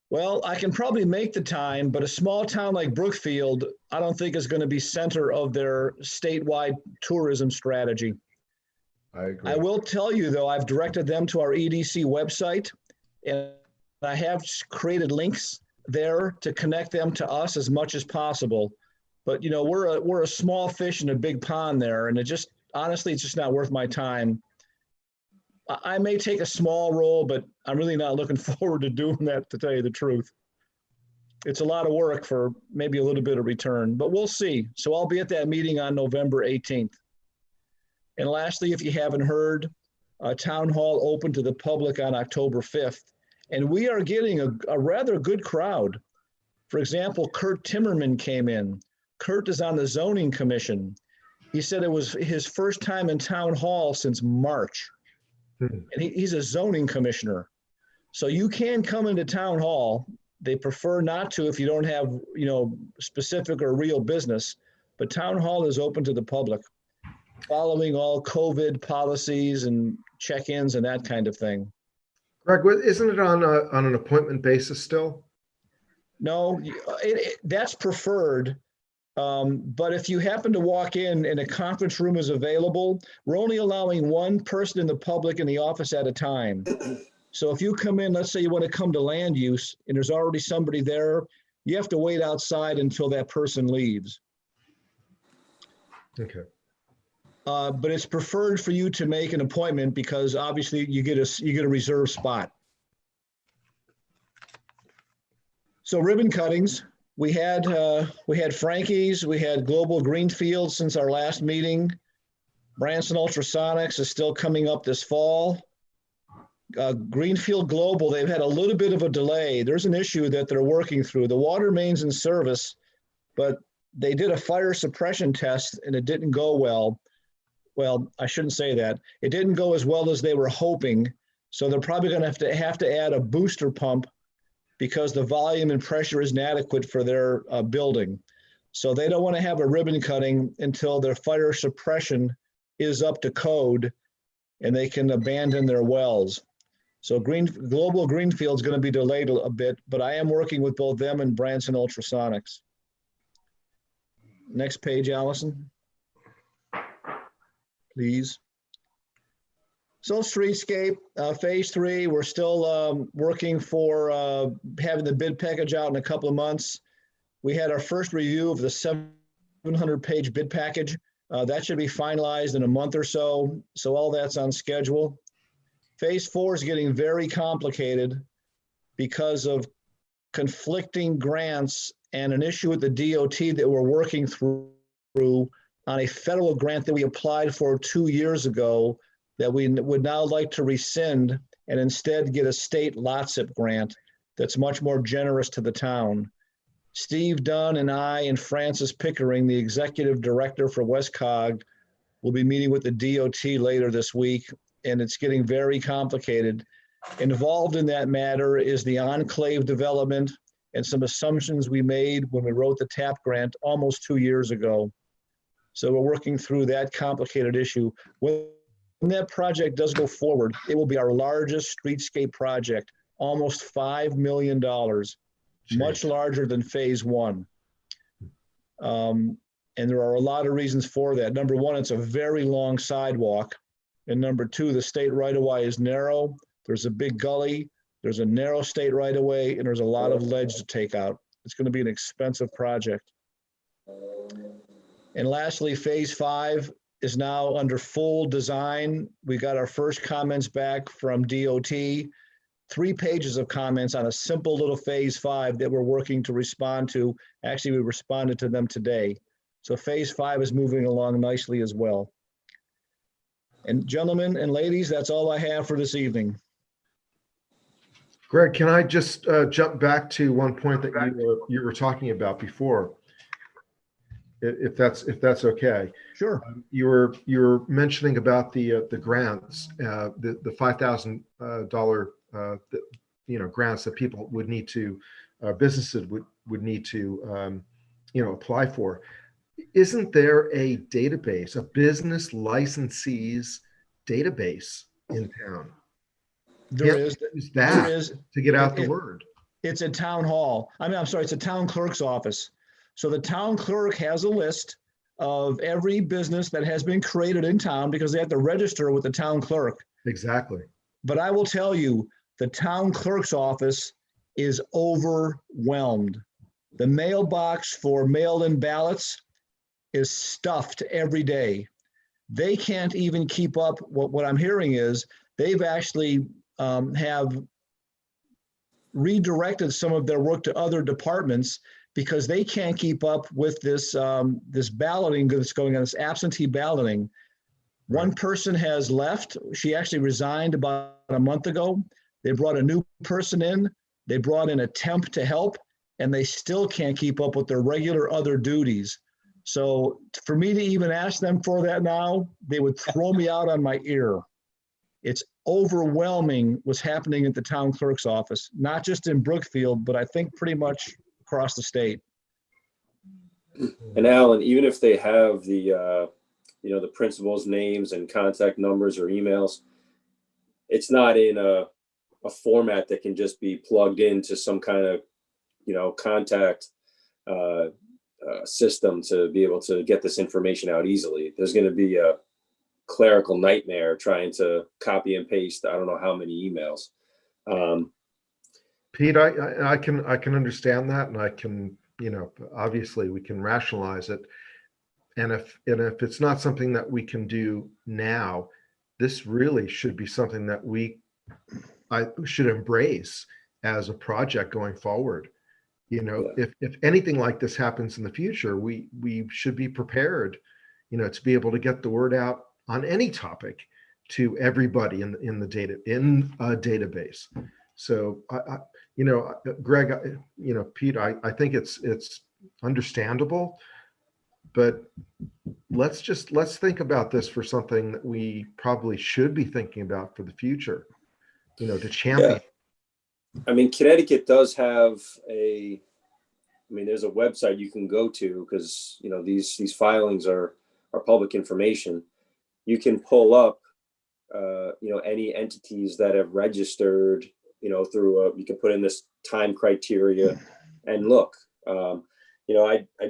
Well, I can probably make the time, but a small town like Brookfield, I don't think is going to be center of their statewide tourism strategy. I agree. I will tell you, though, I've directed them to our EDC website, and I have created links there to connect them to us as much as possible. But, we're a small fish in a big pond there, and honestly, it's just not worth my time. I may take a small role, but I'm really not looking forward to doing that, to tell you the truth. It's a lot of work for maybe a little bit of return, but we'll see. So I'll be at that meeting on November 18th. And lastly, if you haven't heard, Town Hall opened to the public on October 5th, and we are getting a rather good crowd. For example, Kurt Timmerman came in. Kurt is on the Zoning Commission. He said it was his first time in Town Hall since March. And he's a zoning commissioner. So you can come into Town Hall They prefer not to if you don't have, specific or real business, but town hall is open to the public, following all COVID policies and check-ins and that kind of thing. Greg, isn't it on an appointment basis still? No, that's preferred. But if you happen to walk in and a conference room is available, we're only allowing one person in the public in the office at a time. So if you come in, let's say you want to come to land use and there's already somebody there, you have to wait outside until that person leaves. Okay. But it's preferred for you to make an appointment because obviously you get a reserved spot. So ribbon cuttings, we had Frankie's, we had Global Greenfield since our last meeting. Branson Ultrasonics is still coming up this fall. Greenfield Global, they've had a little bit of a delay. There's an issue that they're working through. The water main's in service, but they did a fire suppression test and it didn't go well. Well, I shouldn't say that. It didn't go as well as they were hoping. So they're probably going to have to add a booster pump because the volume and pressure isn't adequate for their building. So they don't want to have a ribbon cutting until their fire suppression is up to code and they can abandon their wells. So Global Greenfield is going to be delayed a bit, but I am working with both them and Branson Ultrasonics. Next page, Allison. Please. So streetscape, phase 3, we're still working for having the bid package out in a couple of months. We had our first review of the 700-page bid package. That should be finalized in a month or so. So all that's on schedule. Phase 4 is getting very complicated because of conflicting grants and an issue with the DOT that we're working through on a federal grant that we applied for 2 years ago that we would now like to rescind and instead get a state LOTSIP grant that's much more generous to the town. Steve Dunn and I and Francis Pickering, the executive director for WestCog, will be meeting with the DOT later this week, and it's getting very complicated. Involved in that matter is the enclave development and some assumptions we made when we wrote the TAP grant almost 2 years ago. So we're working through that complicated issue. When that project does go forward, it will be our largest streetscape project, almost $5 million, much larger than phase 1. And there are a lot of reasons for that. Number one, it's a very long sidewalk. And number two, the state right-of-way is narrow. There's a big gully. There's a narrow state right-of-way, and there's a lot of ledge to take out. It's going to be an expensive project. And lastly, phase 5 is now under full design. We got our first comments back from DOT, 3 pages of comments on a simple little phase 5 that we're working to respond to. Actually, we responded to them today. So phase 5 is moving along nicely as well. And gentlemen and ladies, that's all I have for this evening. Greg, can I just jump back to one point that you were talking about before? If that's okay. Sure. You were mentioning about the grants, the $5,000 grants that people would need to businesses would need to apply for. Isn't there a database, a business licensees database in town? There is to get out the word. It's a town hall. It's a town clerk's office. So the town clerk has a list of every business that has been created in town because they have to register with the town clerk. Exactly. But I will tell you, the town clerk's office is overwhelmed. The mailbox for mail-in ballots is stuffed every day. They can't even keep up. What I'm hearing is they've actually have redirected some of their work to other departments because they can't keep up with this this balloting that's going on, this absentee balloting. One person has left. She actually resigned about a month ago. They brought a new person in. They brought in a temp to help, and they still can't keep up with their regular other duties. So for me to even ask them for that now, they would throw me out on my ear. It's overwhelming what's happening at the town clerk's office, not just in Brookfield, but I think pretty much across the state. And Alan, even if they have the, the principals' names and contact numbers or emails, it's not in a format that can just be plugged into some kind of, contact system to be able to get this information out easily. There's going to be a clerical nightmare trying to copy and paste I don't know how many emails. Pete, I can understand that, and I can, obviously we can rationalize it. And if it's not something that we can do now, this really should be something that I should embrace as a project going forward. If anything like this happens in the future, we should be prepared, to be able to get the word out on any topic to everybody in a database. So Greg, Pete, I think it's understandable, but let's think about this for something that we probably should be thinking about for the future, to champion. Yeah. I mean, Connecticut does have there's a website you can go to because, these filings are public information. You can pull up, any entities that have registered, through you can put in this time criteria and look. I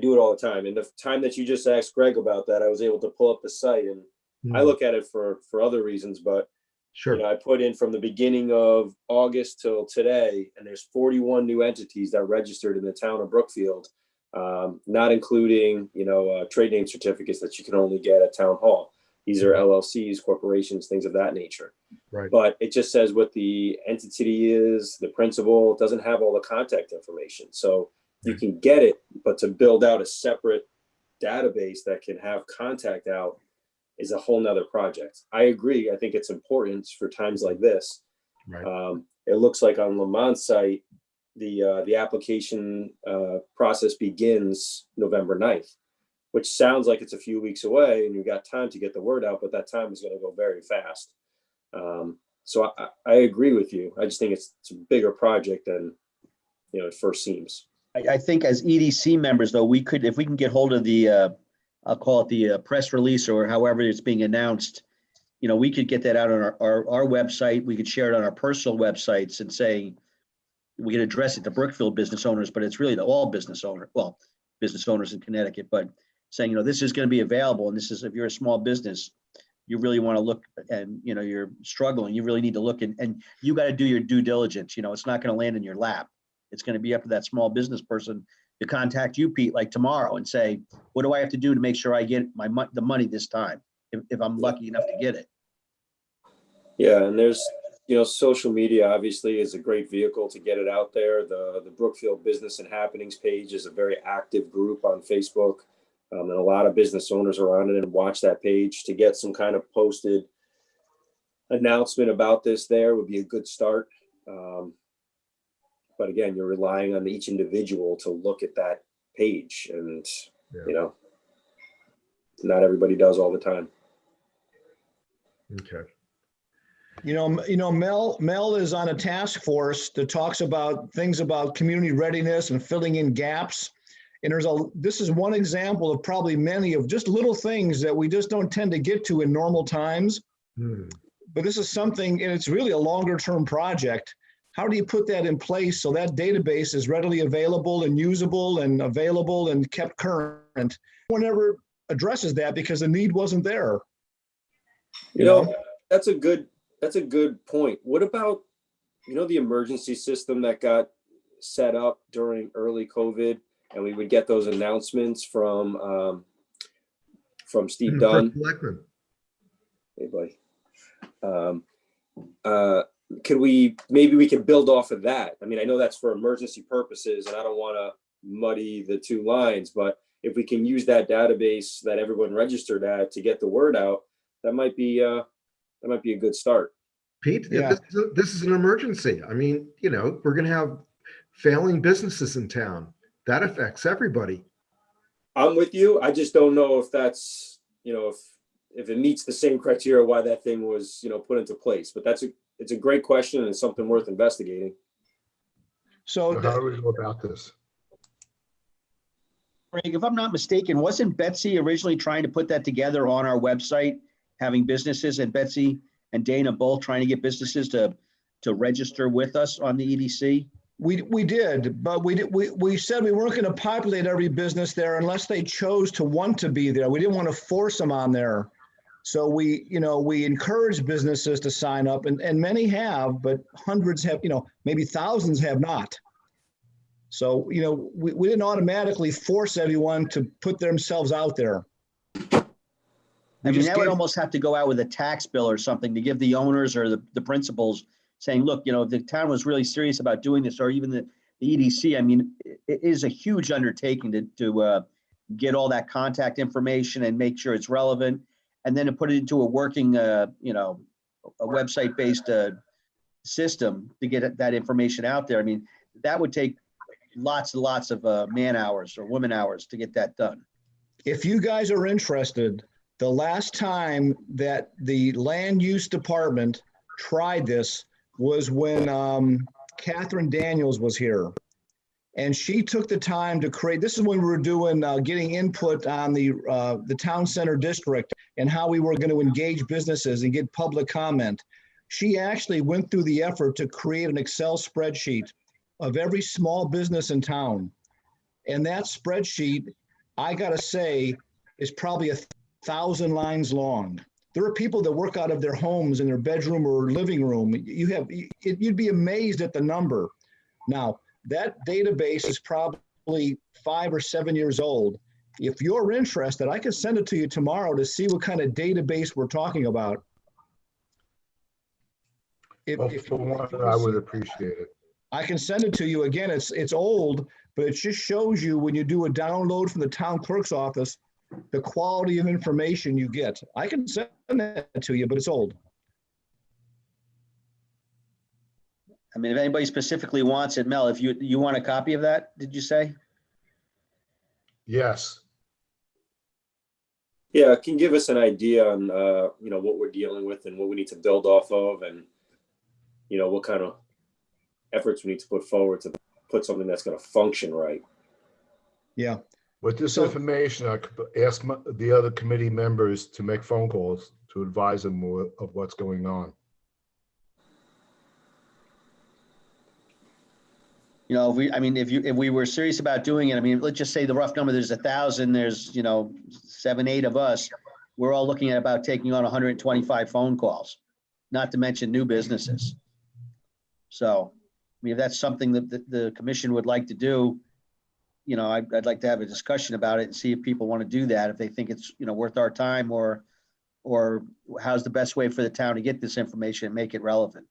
do it all the time. And the time that you just asked Greg about that, I was able to pull up the site, and I look at it for other reasons, but sure. I put in from the beginning of August till today, and there's 41 new entities that registered in the town of Brookfield, not including, trade name certificates that you can only get at town hall. These are LLCs, corporations, things of that nature. Right. But it just says what the entity is, the principal. It doesn't have all the contact information. So you can get it, but to build out a separate database that can have contact out is a whole nother project. I agree. I think it's important for times like this. Right. It looks like on Lamont's site, the application process begins November 9th, which sounds like it's a few weeks away and you've got time to get the word out, but that time is going to go very fast. So I agree with you. I just think it's a bigger project than, it first seems. I think as EDC members, though, we could, if we can get hold of the, I'll call it the press release or however it's being announced, we could get that out on our website. We could share it on our personal websites and say, we can address it to Brookfield business owners, but it's really to all business owners in Connecticut, but saying, this is going to be available. And this is, if you're a small business, you really want to look and, you're struggling, you really need to look and you got to do your due diligence. It's not going to land in your lap. It's going to be up to that small business person to contact you, Pete, like tomorrow and say, what do I have to do to make sure I get the money this time? If I'm lucky enough to get it. Yeah. And there's, social media obviously is a great vehicle to get it out there. The Brookfield Business and Happenings page is a very active group on Facebook. And a lot of business owners are on it and watch that page. To get some kind of posted announcement about this there would be a good start. But again, you're relying on each individual to look at that page and, not everybody does all the time. Okay. Mel is on a task force that talks about things about community readiness and filling in gaps. And this is one example of probably many of just little things that we just don't tend to get to in normal times. But this is something, and it's really a longer term project. How do you put that in place so that database is readily available and usable and available and kept current? No one ever addresses that because the need wasn't there. That's a good point. What about, the emergency system that got set up during early COVID, and we would get those announcements from Steve Dunn. Hey, buddy. Maybe we can build off of that. I mean, I know that's for emergency purposes and I don't want to muddy the two lines, but if we can use that database that everyone registered at to get the word out, that might be a good start. Pete, this is an emergency. I mean, we're going to have failing businesses in town. That affects everybody. I'm with you. I just don't know if that's, if if it meets the same criteria, why that thing was, put into place. But it's a great question and something worth investigating. So How do we go about this? Craig, if I'm not mistaken, wasn't Betsy originally trying to put that together on our website, having businesses, and Betsy and Dana both trying to get businesses to register with us on the EDC? we did, but we said we weren't going to populate every business there unless they chose to want to be there. We didn't want to force them on there. So we encourage businesses to sign up, and many have, but hundreds have, maybe thousands have not. So, we didn't automatically force everyone to put themselves out there. I mean, that would almost have to go out with a tax bill or something to give the owners or the principals saying, look, if the town was really serious about doing this, or even the EDC, I mean, it is a huge undertaking to get all that contact information and make sure it's relevant, and then to put it into a working, a website-based system to get that information out there. I mean, that would take lots and lots of man hours or woman hours to get that done. If you guys are interested, the last time that the land use department tried this was when Catherine Daniels was here. And she took the time to create, this is when we were doing, getting input on the town center district and how we were going to engage businesses and get public comment. She actually went through the effort to create an Excel spreadsheet of every small business in town. And that spreadsheet, I gotta say, is probably 1,000 lines long. There are people that work out of their homes in their bedroom or living room. You'd be amazed at the number. Now, that database is probably 5 or 7 years old. If you're interested, I can send it to you tomorrow to see what kind of database we're talking about. For one, I would appreciate it. I can send it to you. Again, it's old, but it just shows you when you do a download from the town clerk's office, the quality of information you get. I can send that to you, but it's old. I mean, if anybody specifically wants it, Mel, if you want a copy of that, did you say? Yes. Yeah, it can give us an idea on, what we're dealing with and what we need to build off of, and, what kind of efforts we need to put forward to put something that's going to function right. Yeah. With this So- information, I could ask the other committee members to make phone calls to advise them of what's going on. If we were serious about doing it, I mean, let's just say the rough number, there's 1,000, there's, 7, 8 of us. We're all looking at about taking on 125 phone calls, not to mention new businesses. So, I mean, if that's something that the commission would like to do, I'd like to have a discussion about it and see if people want to do that, if they think it's, worth our time, or how's the best way for the town to get this information and make it relevant.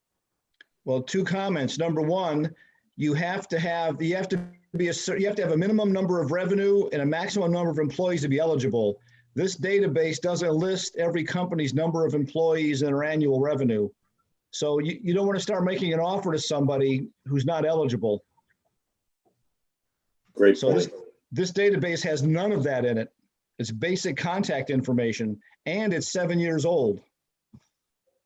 Well, 2 comments. Number 1, you have to have a minimum number of revenue and a maximum number of employees to be eligible. This database doesn't list every company's number of employees and their annual revenue. So you don't want to start making an offer to somebody who's not eligible. Great So point. this database has none of that in it. It's basic contact information, and it's 7 years old.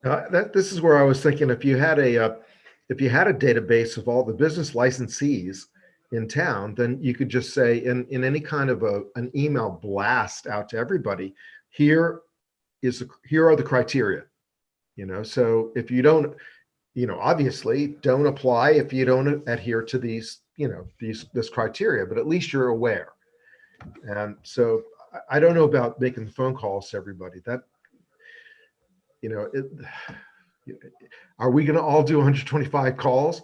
This is where I was thinking, if you had a database of all the business licensees in town, then you could just say in any kind of an email blast out to everybody, here are the criteria. So if you don't, obviously don't apply if you don't adhere to these, this criteria, but at least you're aware. And so I don't know about making phone calls to everybody. That, are we going to all do 125 calls?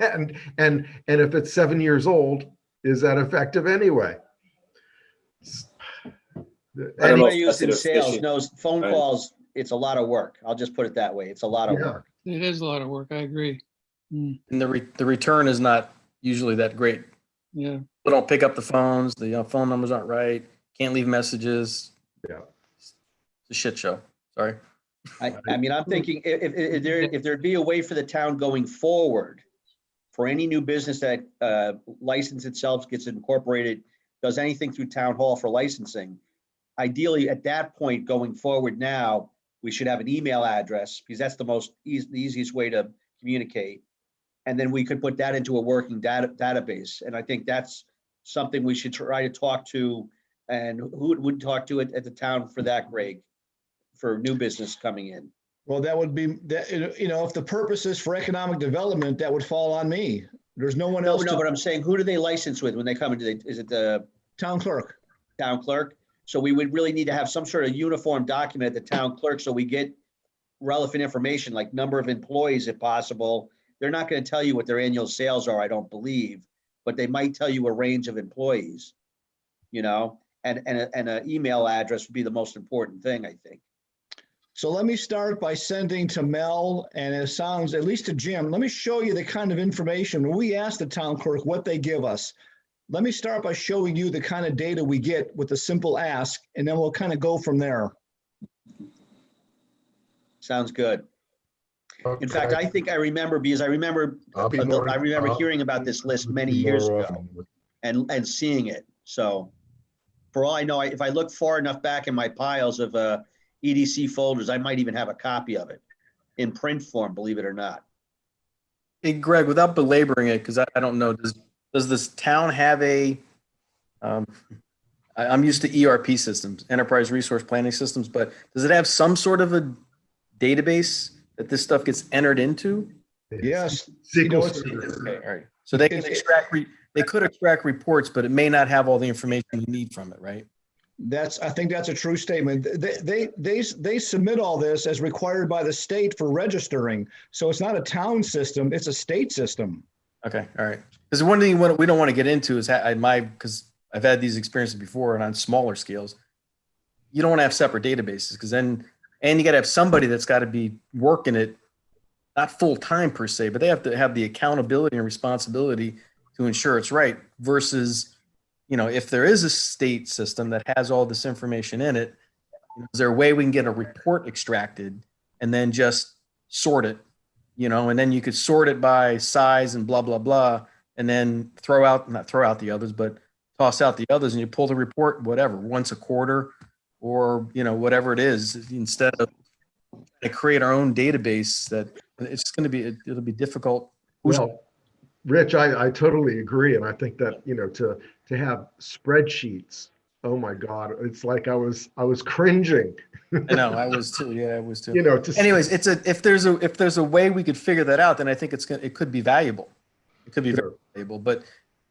and if it's 7 years old, is that effective anyway? I don't know Anybody if who's that's in an sales efficient- knows phone Right. calls, it's a lot of work. I'll just put it that way. It's a lot of Yeah. work. It is a lot of work. I agree. And the return is not usually that great. Yeah. People don't pick up the phones. The phone numbers aren't right. Can't leave messages. Yeah. It's a shit show. Sorry. I mean, I'm thinking if there'd be a way for the town going forward, for any new business that license itself, gets incorporated, does anything through town hall for licensing, ideally at that point going forward now, we should have an email address because that's the the easiest way to communicate. And then we could put that into a working database. And I think that's something we should try to talk to. And who would talk to it at the town for that, Greg, for new business coming in? Well, that would be, that, if the purpose is for economic development, that would fall on me. There's no one No, else. no, to- but I'm saying, who do they license with when they come into, is it the Town clerk. town clerk? So we would really need to have some sort of uniform document at the town clerk so we get relevant information like number of employees if possible. They're not going to tell you what their annual sales are, I don't believe, but they might tell you a range of employees, and an email address would be the most important thing, I think. So let me start by sending to Mel, and it sounds, at least to Jim, let me show you the kind of information. When we ask the town clerk what they give us, let me start by showing you the kind of data we get with a simple ask, and then we'll kind of go from there. Sounds good. In fact, I think I remember, because I remember hearing about this list many years ago and seeing it. So for all I know, if I look far enough back in my piles of EDC folders, I might even have a copy of it in print form, believe it or not. Hey, Greg, without belaboring it, because I don't know, does this town have I'm used to ERP systems, enterprise resource planning systems, but does it have some sort of a database that this stuff gets entered into? Yes. SQL it's- Server. Okay, all right. So they can they could extract reports, but it may not have all the information you need from it, right? I think that's a true statement. They submit all this as required by the state for registering. So it's not a town system, it's a state system. Okay, all right. Because one thing we don't want to get into is because I've had these experiences before and on smaller scales, you don't want to have separate databases because then, and you got to have somebody that's got to be working it, not full time per se, but they have to have the accountability and responsibility to ensure it's right versus, if there is a state system that has all this information in it, is there a way we can get a report extracted and then just sort it, and then you could sort it by size and blah, blah, blah, and then not throw out the others, but toss out the others and you pull the report, whatever, once a quarter or, whatever it is, instead of create our own database that it's going to be, it'll be difficult. Well, Rich, I totally agree. And I think that, to have spreadsheets, oh my God, it's like I was cringing. I know, I was too. Yeah, I was too. To Anyways, if there's a way we could figure that out, then I think it could be valuable. It could be very valuable, but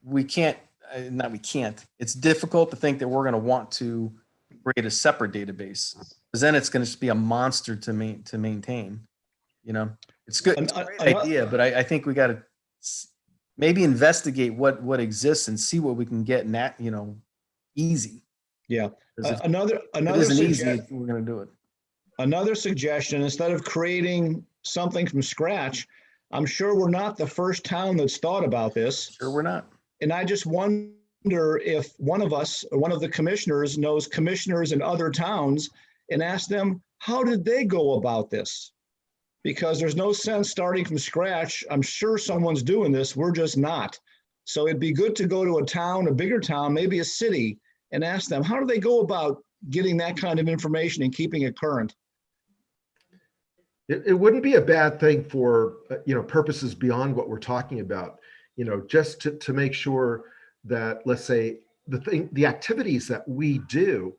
we can't, it's difficult to think that we're going to want to create a separate database because then it's going to be a monster to maintain, it's good. It's a great idea, but I think we got to maybe investigate what exists and see what we can get in that, easy. Yeah. 'Cause Another it isn't easy suggestion. if we're going to do it. Another suggestion, instead of creating something from scratch, I'm sure we're not the first town that's thought about this. Sure, we're not. And I just wonder if one of us, or one of the commissioners knows commissioners in other towns and ask them, how did they go about this? Because there's no sense starting from scratch. I'm sure someone's doing this. We're just not. So it'd be good to go to a town, a bigger town, maybe a city, and ask them, how do they go about getting that kind of information and keeping it current? It wouldn't be a bad thing for, purposes beyond what we're talking about, just to make sure that, let's say, the activities that we do,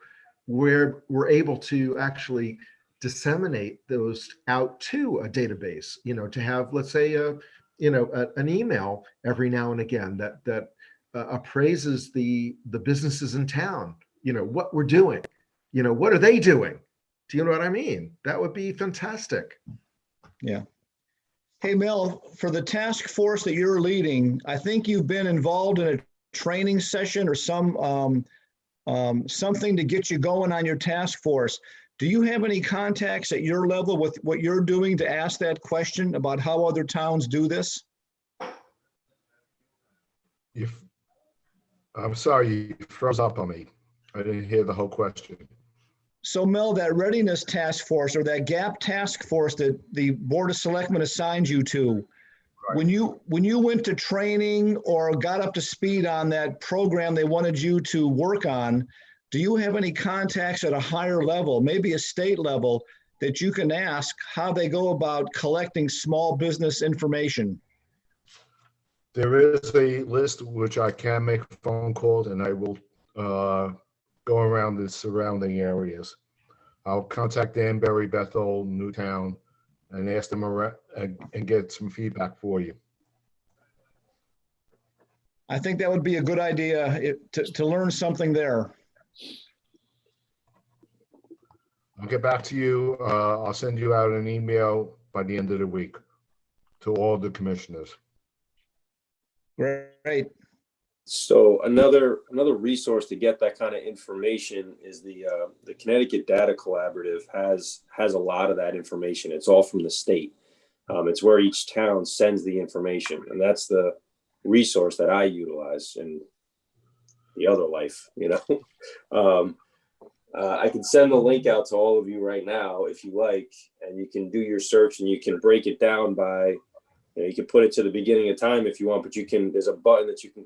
where we're able to actually disseminate those out to a database, to have, let's say, an email every now and again that appraises the businesses in town, what we're doing, what are they doing? Do you know what I mean? That would be fantastic. Yeah. Hey, Mel, for the task force that you're leading, I think you've been involved in a training session or something to get you going on your task force. Do you have any contacts at your level with what you're doing to ask that question about how other towns do this? I'm sorry, you froze up on me. I didn't hear the whole question. So Mel, that readiness task force or that gap task force that the Board of Selectmen assigned you to, Right. when you went to training or got up to speed on that program they wanted you to work on, do you have any contacts at a higher level, maybe a state level, that you can ask how they go about collecting small business information? There is a list which I can make phone calls, and I will go around the surrounding areas. I'll contact Danbury, Bethel, Newtown, and ask them around and get some feedback for you. I think that would be a good idea to learn something there. I'll get back to you. I'll send you out an email by the end of the week to all the commissioners. Great. So another resource to get that kind of information is the Connecticut Data Collaborative has a lot of that information. It's all from the state. It's where each town sends the information, and that's the resource that I utilize in the other life. I can send the link out to all of you right now if you like, and you can do your search and you can break it down by. You can put it to the beginning of time if you want, but there's a button that you can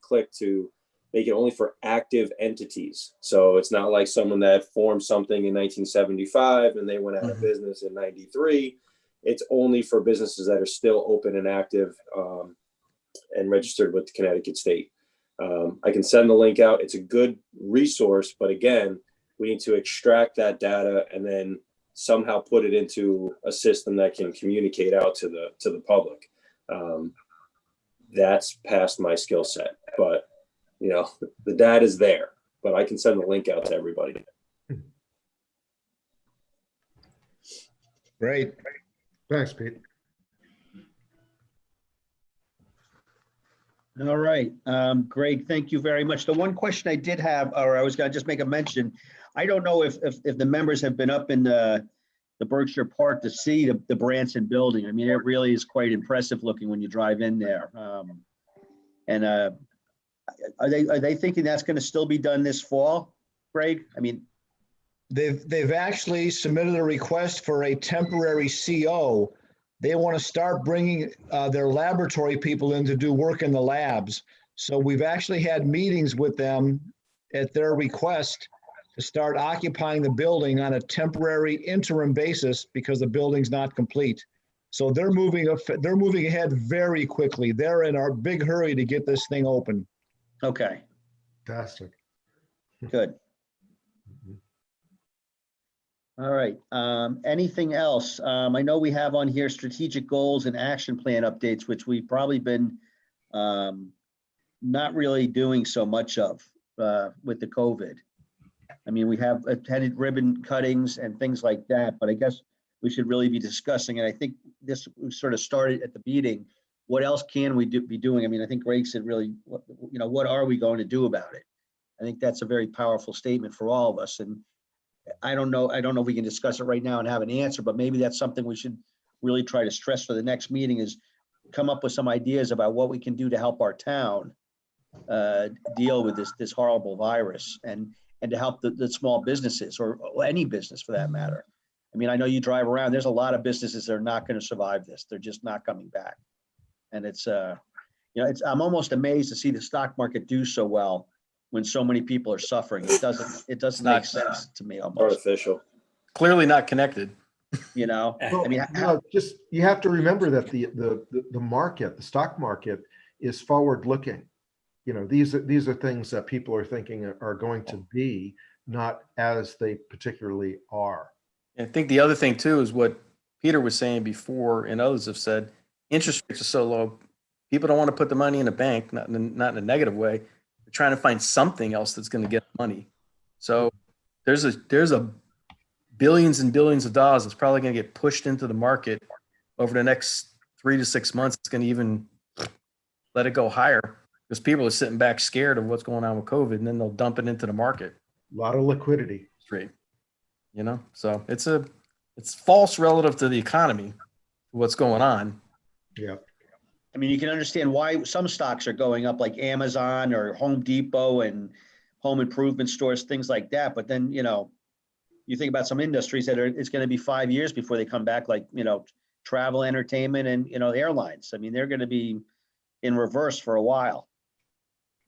click to make it only for active entities. So it's not like someone that formed something in 1975 and they went out of business in 93. It's only for businesses that are still open and active and registered with the Connecticut state. I can send the link out. It's a good resource, but again, we need to extract that data and then somehow put it into a system that can communicate out to the public. That's past my skill set, but the data is there, but I can send the link out to everybody. Great. Thanks, Pete. All right, Greg, thank you very much. The one question I did have, or I was gonna just make a mention, I don't know if the members have been up in the Berkshire Park to see the Branson building. I mean, it really is quite impressive looking when you drive in there. Are they thinking that's gonna still be done this fall, Greg? I mean, They've actually submitted a request for a temporary CO. They want to start bringing their laboratory people in to do work in the labs. So we've actually had meetings with them at their request to start occupying the building on a temporary interim basis because the building's not complete. So they're moving ahead very quickly. They're in a big hurry to get this thing open. okay, Fantastic. good. All right, anything else? I know we have on here strategic goals and action plan updates, which we've probably been not really doing so much of with the COVID. I mean, we have attended ribbon cuttings and things like that, but I guess we should really be discussing, and I think this sort of started at the meeting. What else can we be doing? I mean, I think Greg said really, what are we going to do about it? I think that's a very powerful statement for all of us. And I don't know if we can discuss it right now and have an answer, but maybe that's something we should really try to stress for the next meeting, is come up with some ideas about what we can do to help our town deal with this horrible virus, and to help the small businesses, or any business for that matter. I mean, I know you drive around, there's a lot of businesses that are not going to survive this. They're just not coming back. And it's, I'm almost amazed to see the stock market do so well when so many people are suffering. It doesn't make sense to me almost, Artificial. Clearly not connected. Well, I mean, just you have to remember that the market, the stock market, is forward looking. These are things that people are thinking are going to be, not as they particularly are. I think the other thing too is what Peter was saying before, and others have said, interest rates are so low, people don't want to put the money in a bank, not in a negative way. They're trying to find something else that's going to get money. So there's a billions and billions of dollars that's probably going to get pushed into the market over the next 3 to 6 months. It's going to even let it go higher because people are sitting back scared of what's going on with COVID, and then they'll dump it into the market. A lot of liquidity. Straight, so it's false relative to the economy, what's going on. Yeah. I mean, you can understand why some stocks are going up, like Amazon or Home Depot and home improvement stores, things like that. But then, you think about some industries that it's going to be 5 years before they come back, like, travel, entertainment, and, airlines. I mean, they're going to be in reverse for a while.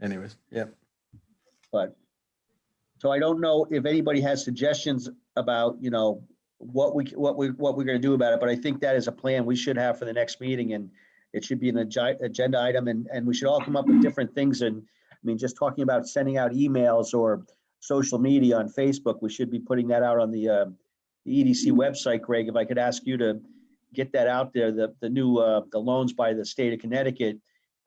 Anyways, yeah. But So I don't know if anybody has suggestions about, you know, what we're going to do about it, but I think that is a plan we should have for the next meeting, and it should be an agenda item, and we should all come up with different things. And I mean, just talking about sending out emails or social media on Facebook, we should be putting that out on the EDC website. Greg, if I could ask you to get that out there, the new the loans by the state of Connecticut.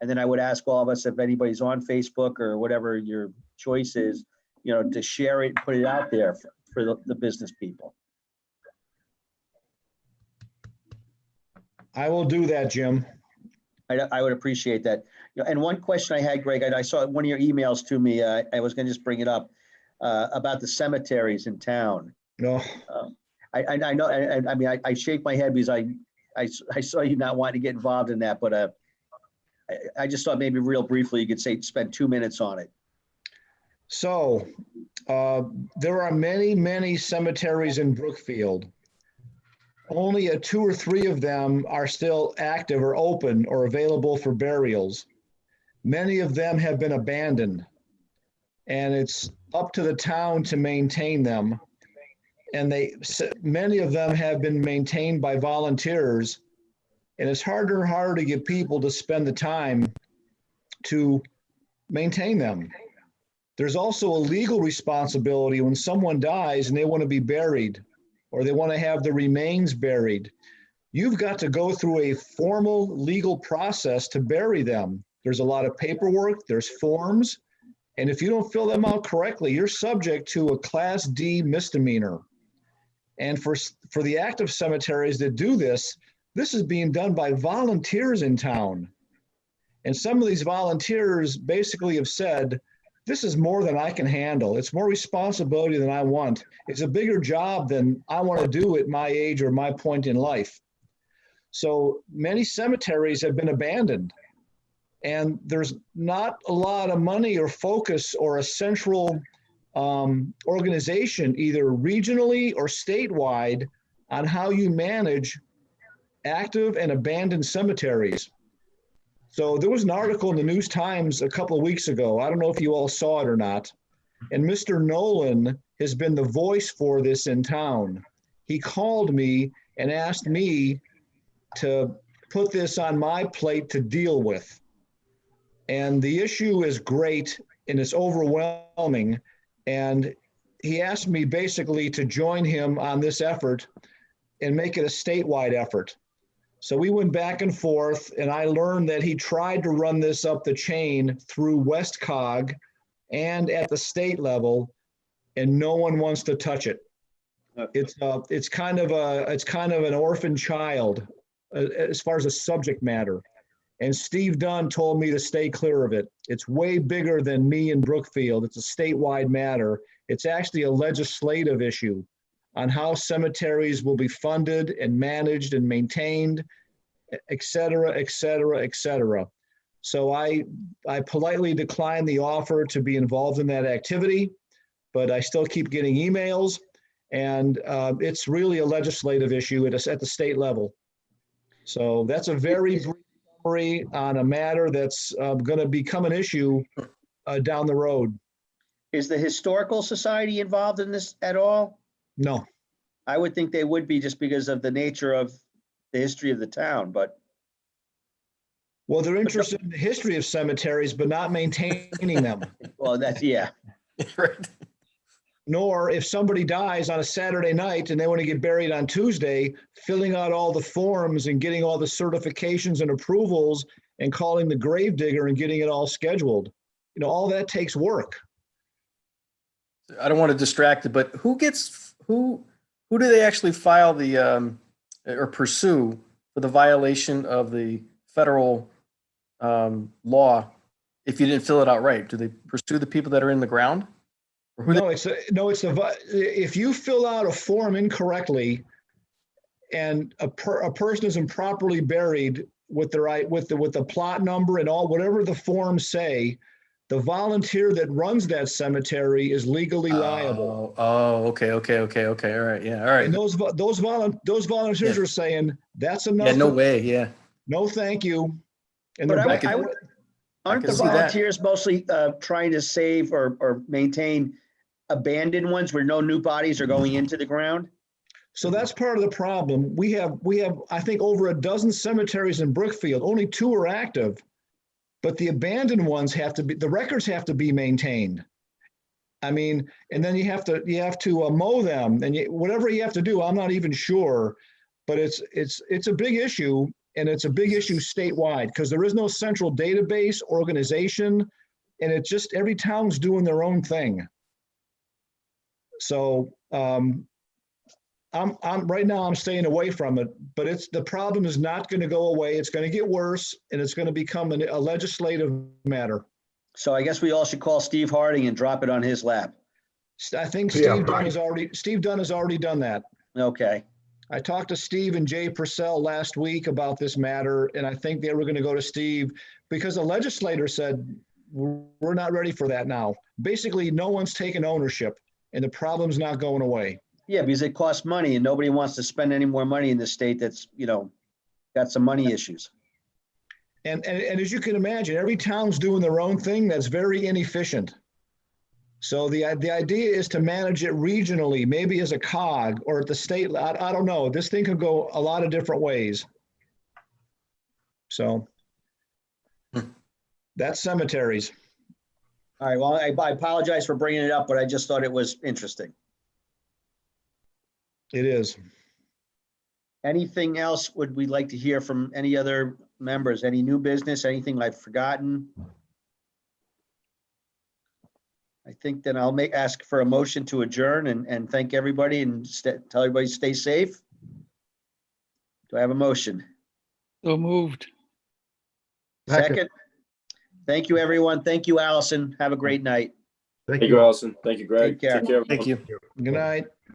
And then I would ask all of us, if anybody's on Facebook or whatever your choice is, you know, to share it, put it out there for the business people. I will do that, Jim. I would appreciate that. You know, and one question I had, Greg, I saw one of your emails to me. I was going to just bring it up about the cemeteries in town. No, I know, and I mean, I shake my head because I saw you not wanting to get involved in that, but I just thought maybe real briefly you could spend 2 minutes on it. so there are many cemeteries in Brookfield. Only 2 or 3 of them are still active or open or available for burials. Many of them have been abandoned, and it's up to the town to maintain them. And many of them have been maintained by volunteers, and it's harder and harder to get people to spend the time to maintain them. There's also a legal responsibility when someone dies and they want to be buried, or they want to have the remains buried. You've got to go through a formal legal process to bury them. There's a lot of paperwork, there's forms, and if you don't fill them out correctly, you're subject to a Class D misdemeanor. And for the active cemeteries that do this, this is being done by volunteers in town. And some of these volunteers basically have said, this is more than I can handle. It's more responsibility than I want. It's a bigger job than I want to do at my age or my point in life. So many cemeteries have been abandoned, and there's not a lot of money or focus or a central organization, either regionally or statewide, on how you manage active and abandoned cemeteries. So there was an article in the News Times a couple of weeks ago. I don't know if you all saw it or not. And Mr. Nolan has been the voice for this in town. He called me and asked me to put this on my plate to deal with. And the issue is great and it's overwhelming. And he asked me basically to join him on this effort and make it a statewide effort. So we went back and forth, and I learned that he tried to run this up the chain through WestCog and at the state level, and no one wants to touch it. It's kind of an orphan child as far as a subject matter. And Steve Dunn told me to stay clear of it. It's way bigger than me in Brookfield. It's a statewide matter. It's actually a legislative issue on how cemeteries will be funded and managed and maintained, et cetera, et cetera, et cetera. So I politely declined the offer to be involved in that activity, but I still keep getting emails, and it's really a legislative issue at the state level. So that's a very brief summary on a matter that's going to become an issue down the road. Is the Historical Society involved in this at all? No. I would think they would be, just because of the nature of the history of the town, but. Well, they're interested in the history of cemeteries, but not maintaining them. Well, that's, yeah. Right. Nor if somebody dies on a Saturday night and they want to get buried on Tuesday, filling out all the forms and getting all the certifications and approvals and calling the gravedigger and getting it all scheduled. You know, all that takes work. I don't want to distract it, but who do they actually file the or pursue for the violation of the federal law if you didn't fill it out right? Do they pursue the people that are in the ground? Or who if you fill out a form incorrectly and a person is improperly buried with the plot number and all, whatever the forms say, the volunteer that runs that cemetery is legally liable. Oh, okay. All right. Yeah. All right. And those volunteers are saying that's enough. Yeah, no way. Yeah. No, thank you. And But they're back. aren't the volunteers mostly trying to save or maintain abandoned ones where no new bodies are going into the ground? So that's part of the problem. We have, I think, over a dozen cemeteries in Brookfield. Only 2 are active. But the abandoned ones the records have to be maintained. I mean, and then you have to mow them and whatever you have to do, I'm not even sure. But it's a big issue, and it's a big issue statewide because there is no central database organization, and it's just every town's doing their own thing. So I'm right now I'm staying away from it, but the problem is not going to go away. It's going to get worse, and it's going to become a legislative matter. So I guess we all should call Steve Harding and drop it on his lap. I think Yeah, Steve Dunn has already done that. Okay. I talked to Steve and Jay Purcell last week about this matter, and I think they were going to go to Steve because the legislator said, we're not ready for that now. Basically, no one's taken ownership, and the problem's not going away. Yeah, because it costs money and nobody wants to spend any more money in the state that's, got some money issues. And as you can imagine, every town's doing their own thing that's very inefficient. So the idea is to manage it regionally, maybe as a cog or at the state. I don't know. This thing could go a lot of different ways. So that's cemeteries. All right, well, I apologize for bringing it up, but I just thought it was interesting. It is. Anything else would we like to hear from any other members? Any new business, anything I've forgotten? I think then I'll ask for a motion to adjourn and thank everybody and tell everybody stay safe. Do I have a motion? So moved. Second. Thank you, everyone. Thank you, Allison. Have a great night. Thank Thank you. you, Allison. Thank you, Greg. Take care. Take care, everyone. Thank you. Good night.